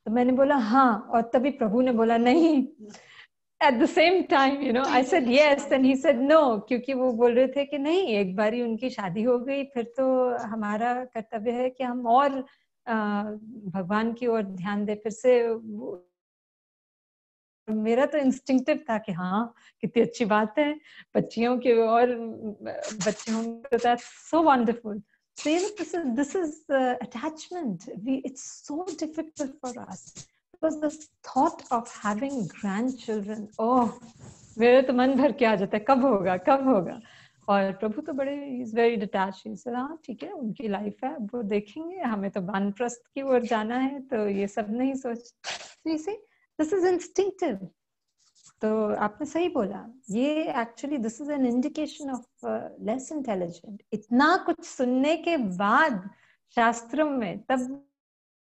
तो मैंने बोला हाँ, और तभी प्रभु ने बोला नहीं। At the same time, you know, I said yes, and he said no, क्योंकि वो बोल रहे थे कि नहीं, एक बारी उनकी शादी हो गई फिर तो हमारा कर्तव्य है कि हम और भगवान की ओर ध्यान दे। फिर से मेरा तो इंस्टिंक्टिव था कि हाँ कितनी अच्छी बात है, बच्चियों के और बच्चे होंगे, तो that's so wonderful. So you know, this is attachment. It's so difficult for us because the thought of having grandchildren, oh, मेरे तो मन भर के आ जाता है, कब होगा कब होगा। और प्रभु तो बड़े इज वेरी डिटैच्ड, हाँ ठीक है उनकी लाइफ है, वो देखेंगे, हमें तो वानप्रस्थ की ओर जाना है, तो ये सब नहीं सोच। This is instinctive. तो आपने सही बोला, ये actually this is an indication of less intelligent. इतना कुछ सुनने के बाद शास्त्रों में, तब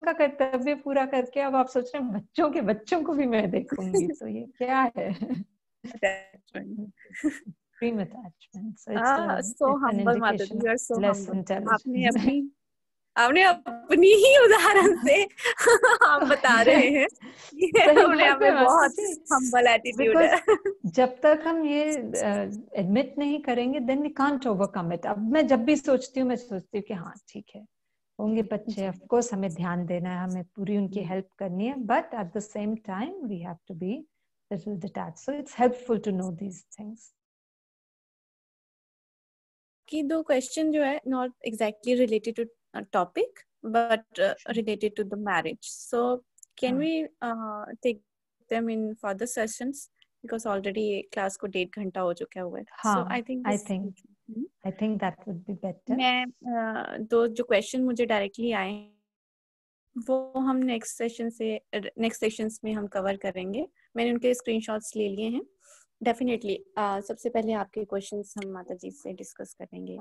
का कर्तव्य पूरा करके अब आप सोच रहे हैं बच्चों के बच्चों को भी मैं देखूंगी, तो ये क्या है? Extreme attachment. So it's so an humble, Mataji. indication You are of so less humble. intelligence. आपने अपनी ही उदाहरण से हम बता रहे हैं कि सही अपने बात आप है में माता बहुत जी, हम्बल एटीट्यूड बिकॉज है। जब तक हम ये एडमिट नहीं करेंगे then we can't overcome it. अब मैं जब भी सोचती हूँ, मैं सोचती हूँ कि हाँ ठीक है, होंगे बच्चे, ऑफ कोर्स हमें ध्यान देना है, हमें पूरी उनकी हेल्प करनी है, but at the same time we have to be little detached. So it's helpful to know these things. बाकी दो क्वेश्चन जो है not exactly related to topic but related to the marriage, so can we take them in further sessions because already class को 1.5 घंटा हो चुका हुआ है. So I think that would be better. मैं दो जो क्वेश्चन मुझे डायरेक्टली आए वो हम नेक्स्ट सेशंस में हम कवर करेंगे. मैंने उनके स्क्रीनशॉट्स ले लिए हैं. डेफिनेटली सबसे पहले आपके क्वेश्चंस हम माता जी से डिस्कस करेंगे.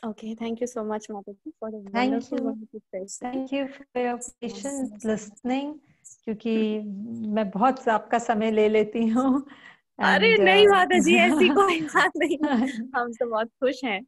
Okay, thank you so much माता ji for the wonderful session. Thank you for your patience listening, क्योंकि मैं बहुत आपका समय ले लेती हूँ. अरे नहीं माता जी, ऐसी कोई बात नहीं. हम तो बहुत खुश हैं.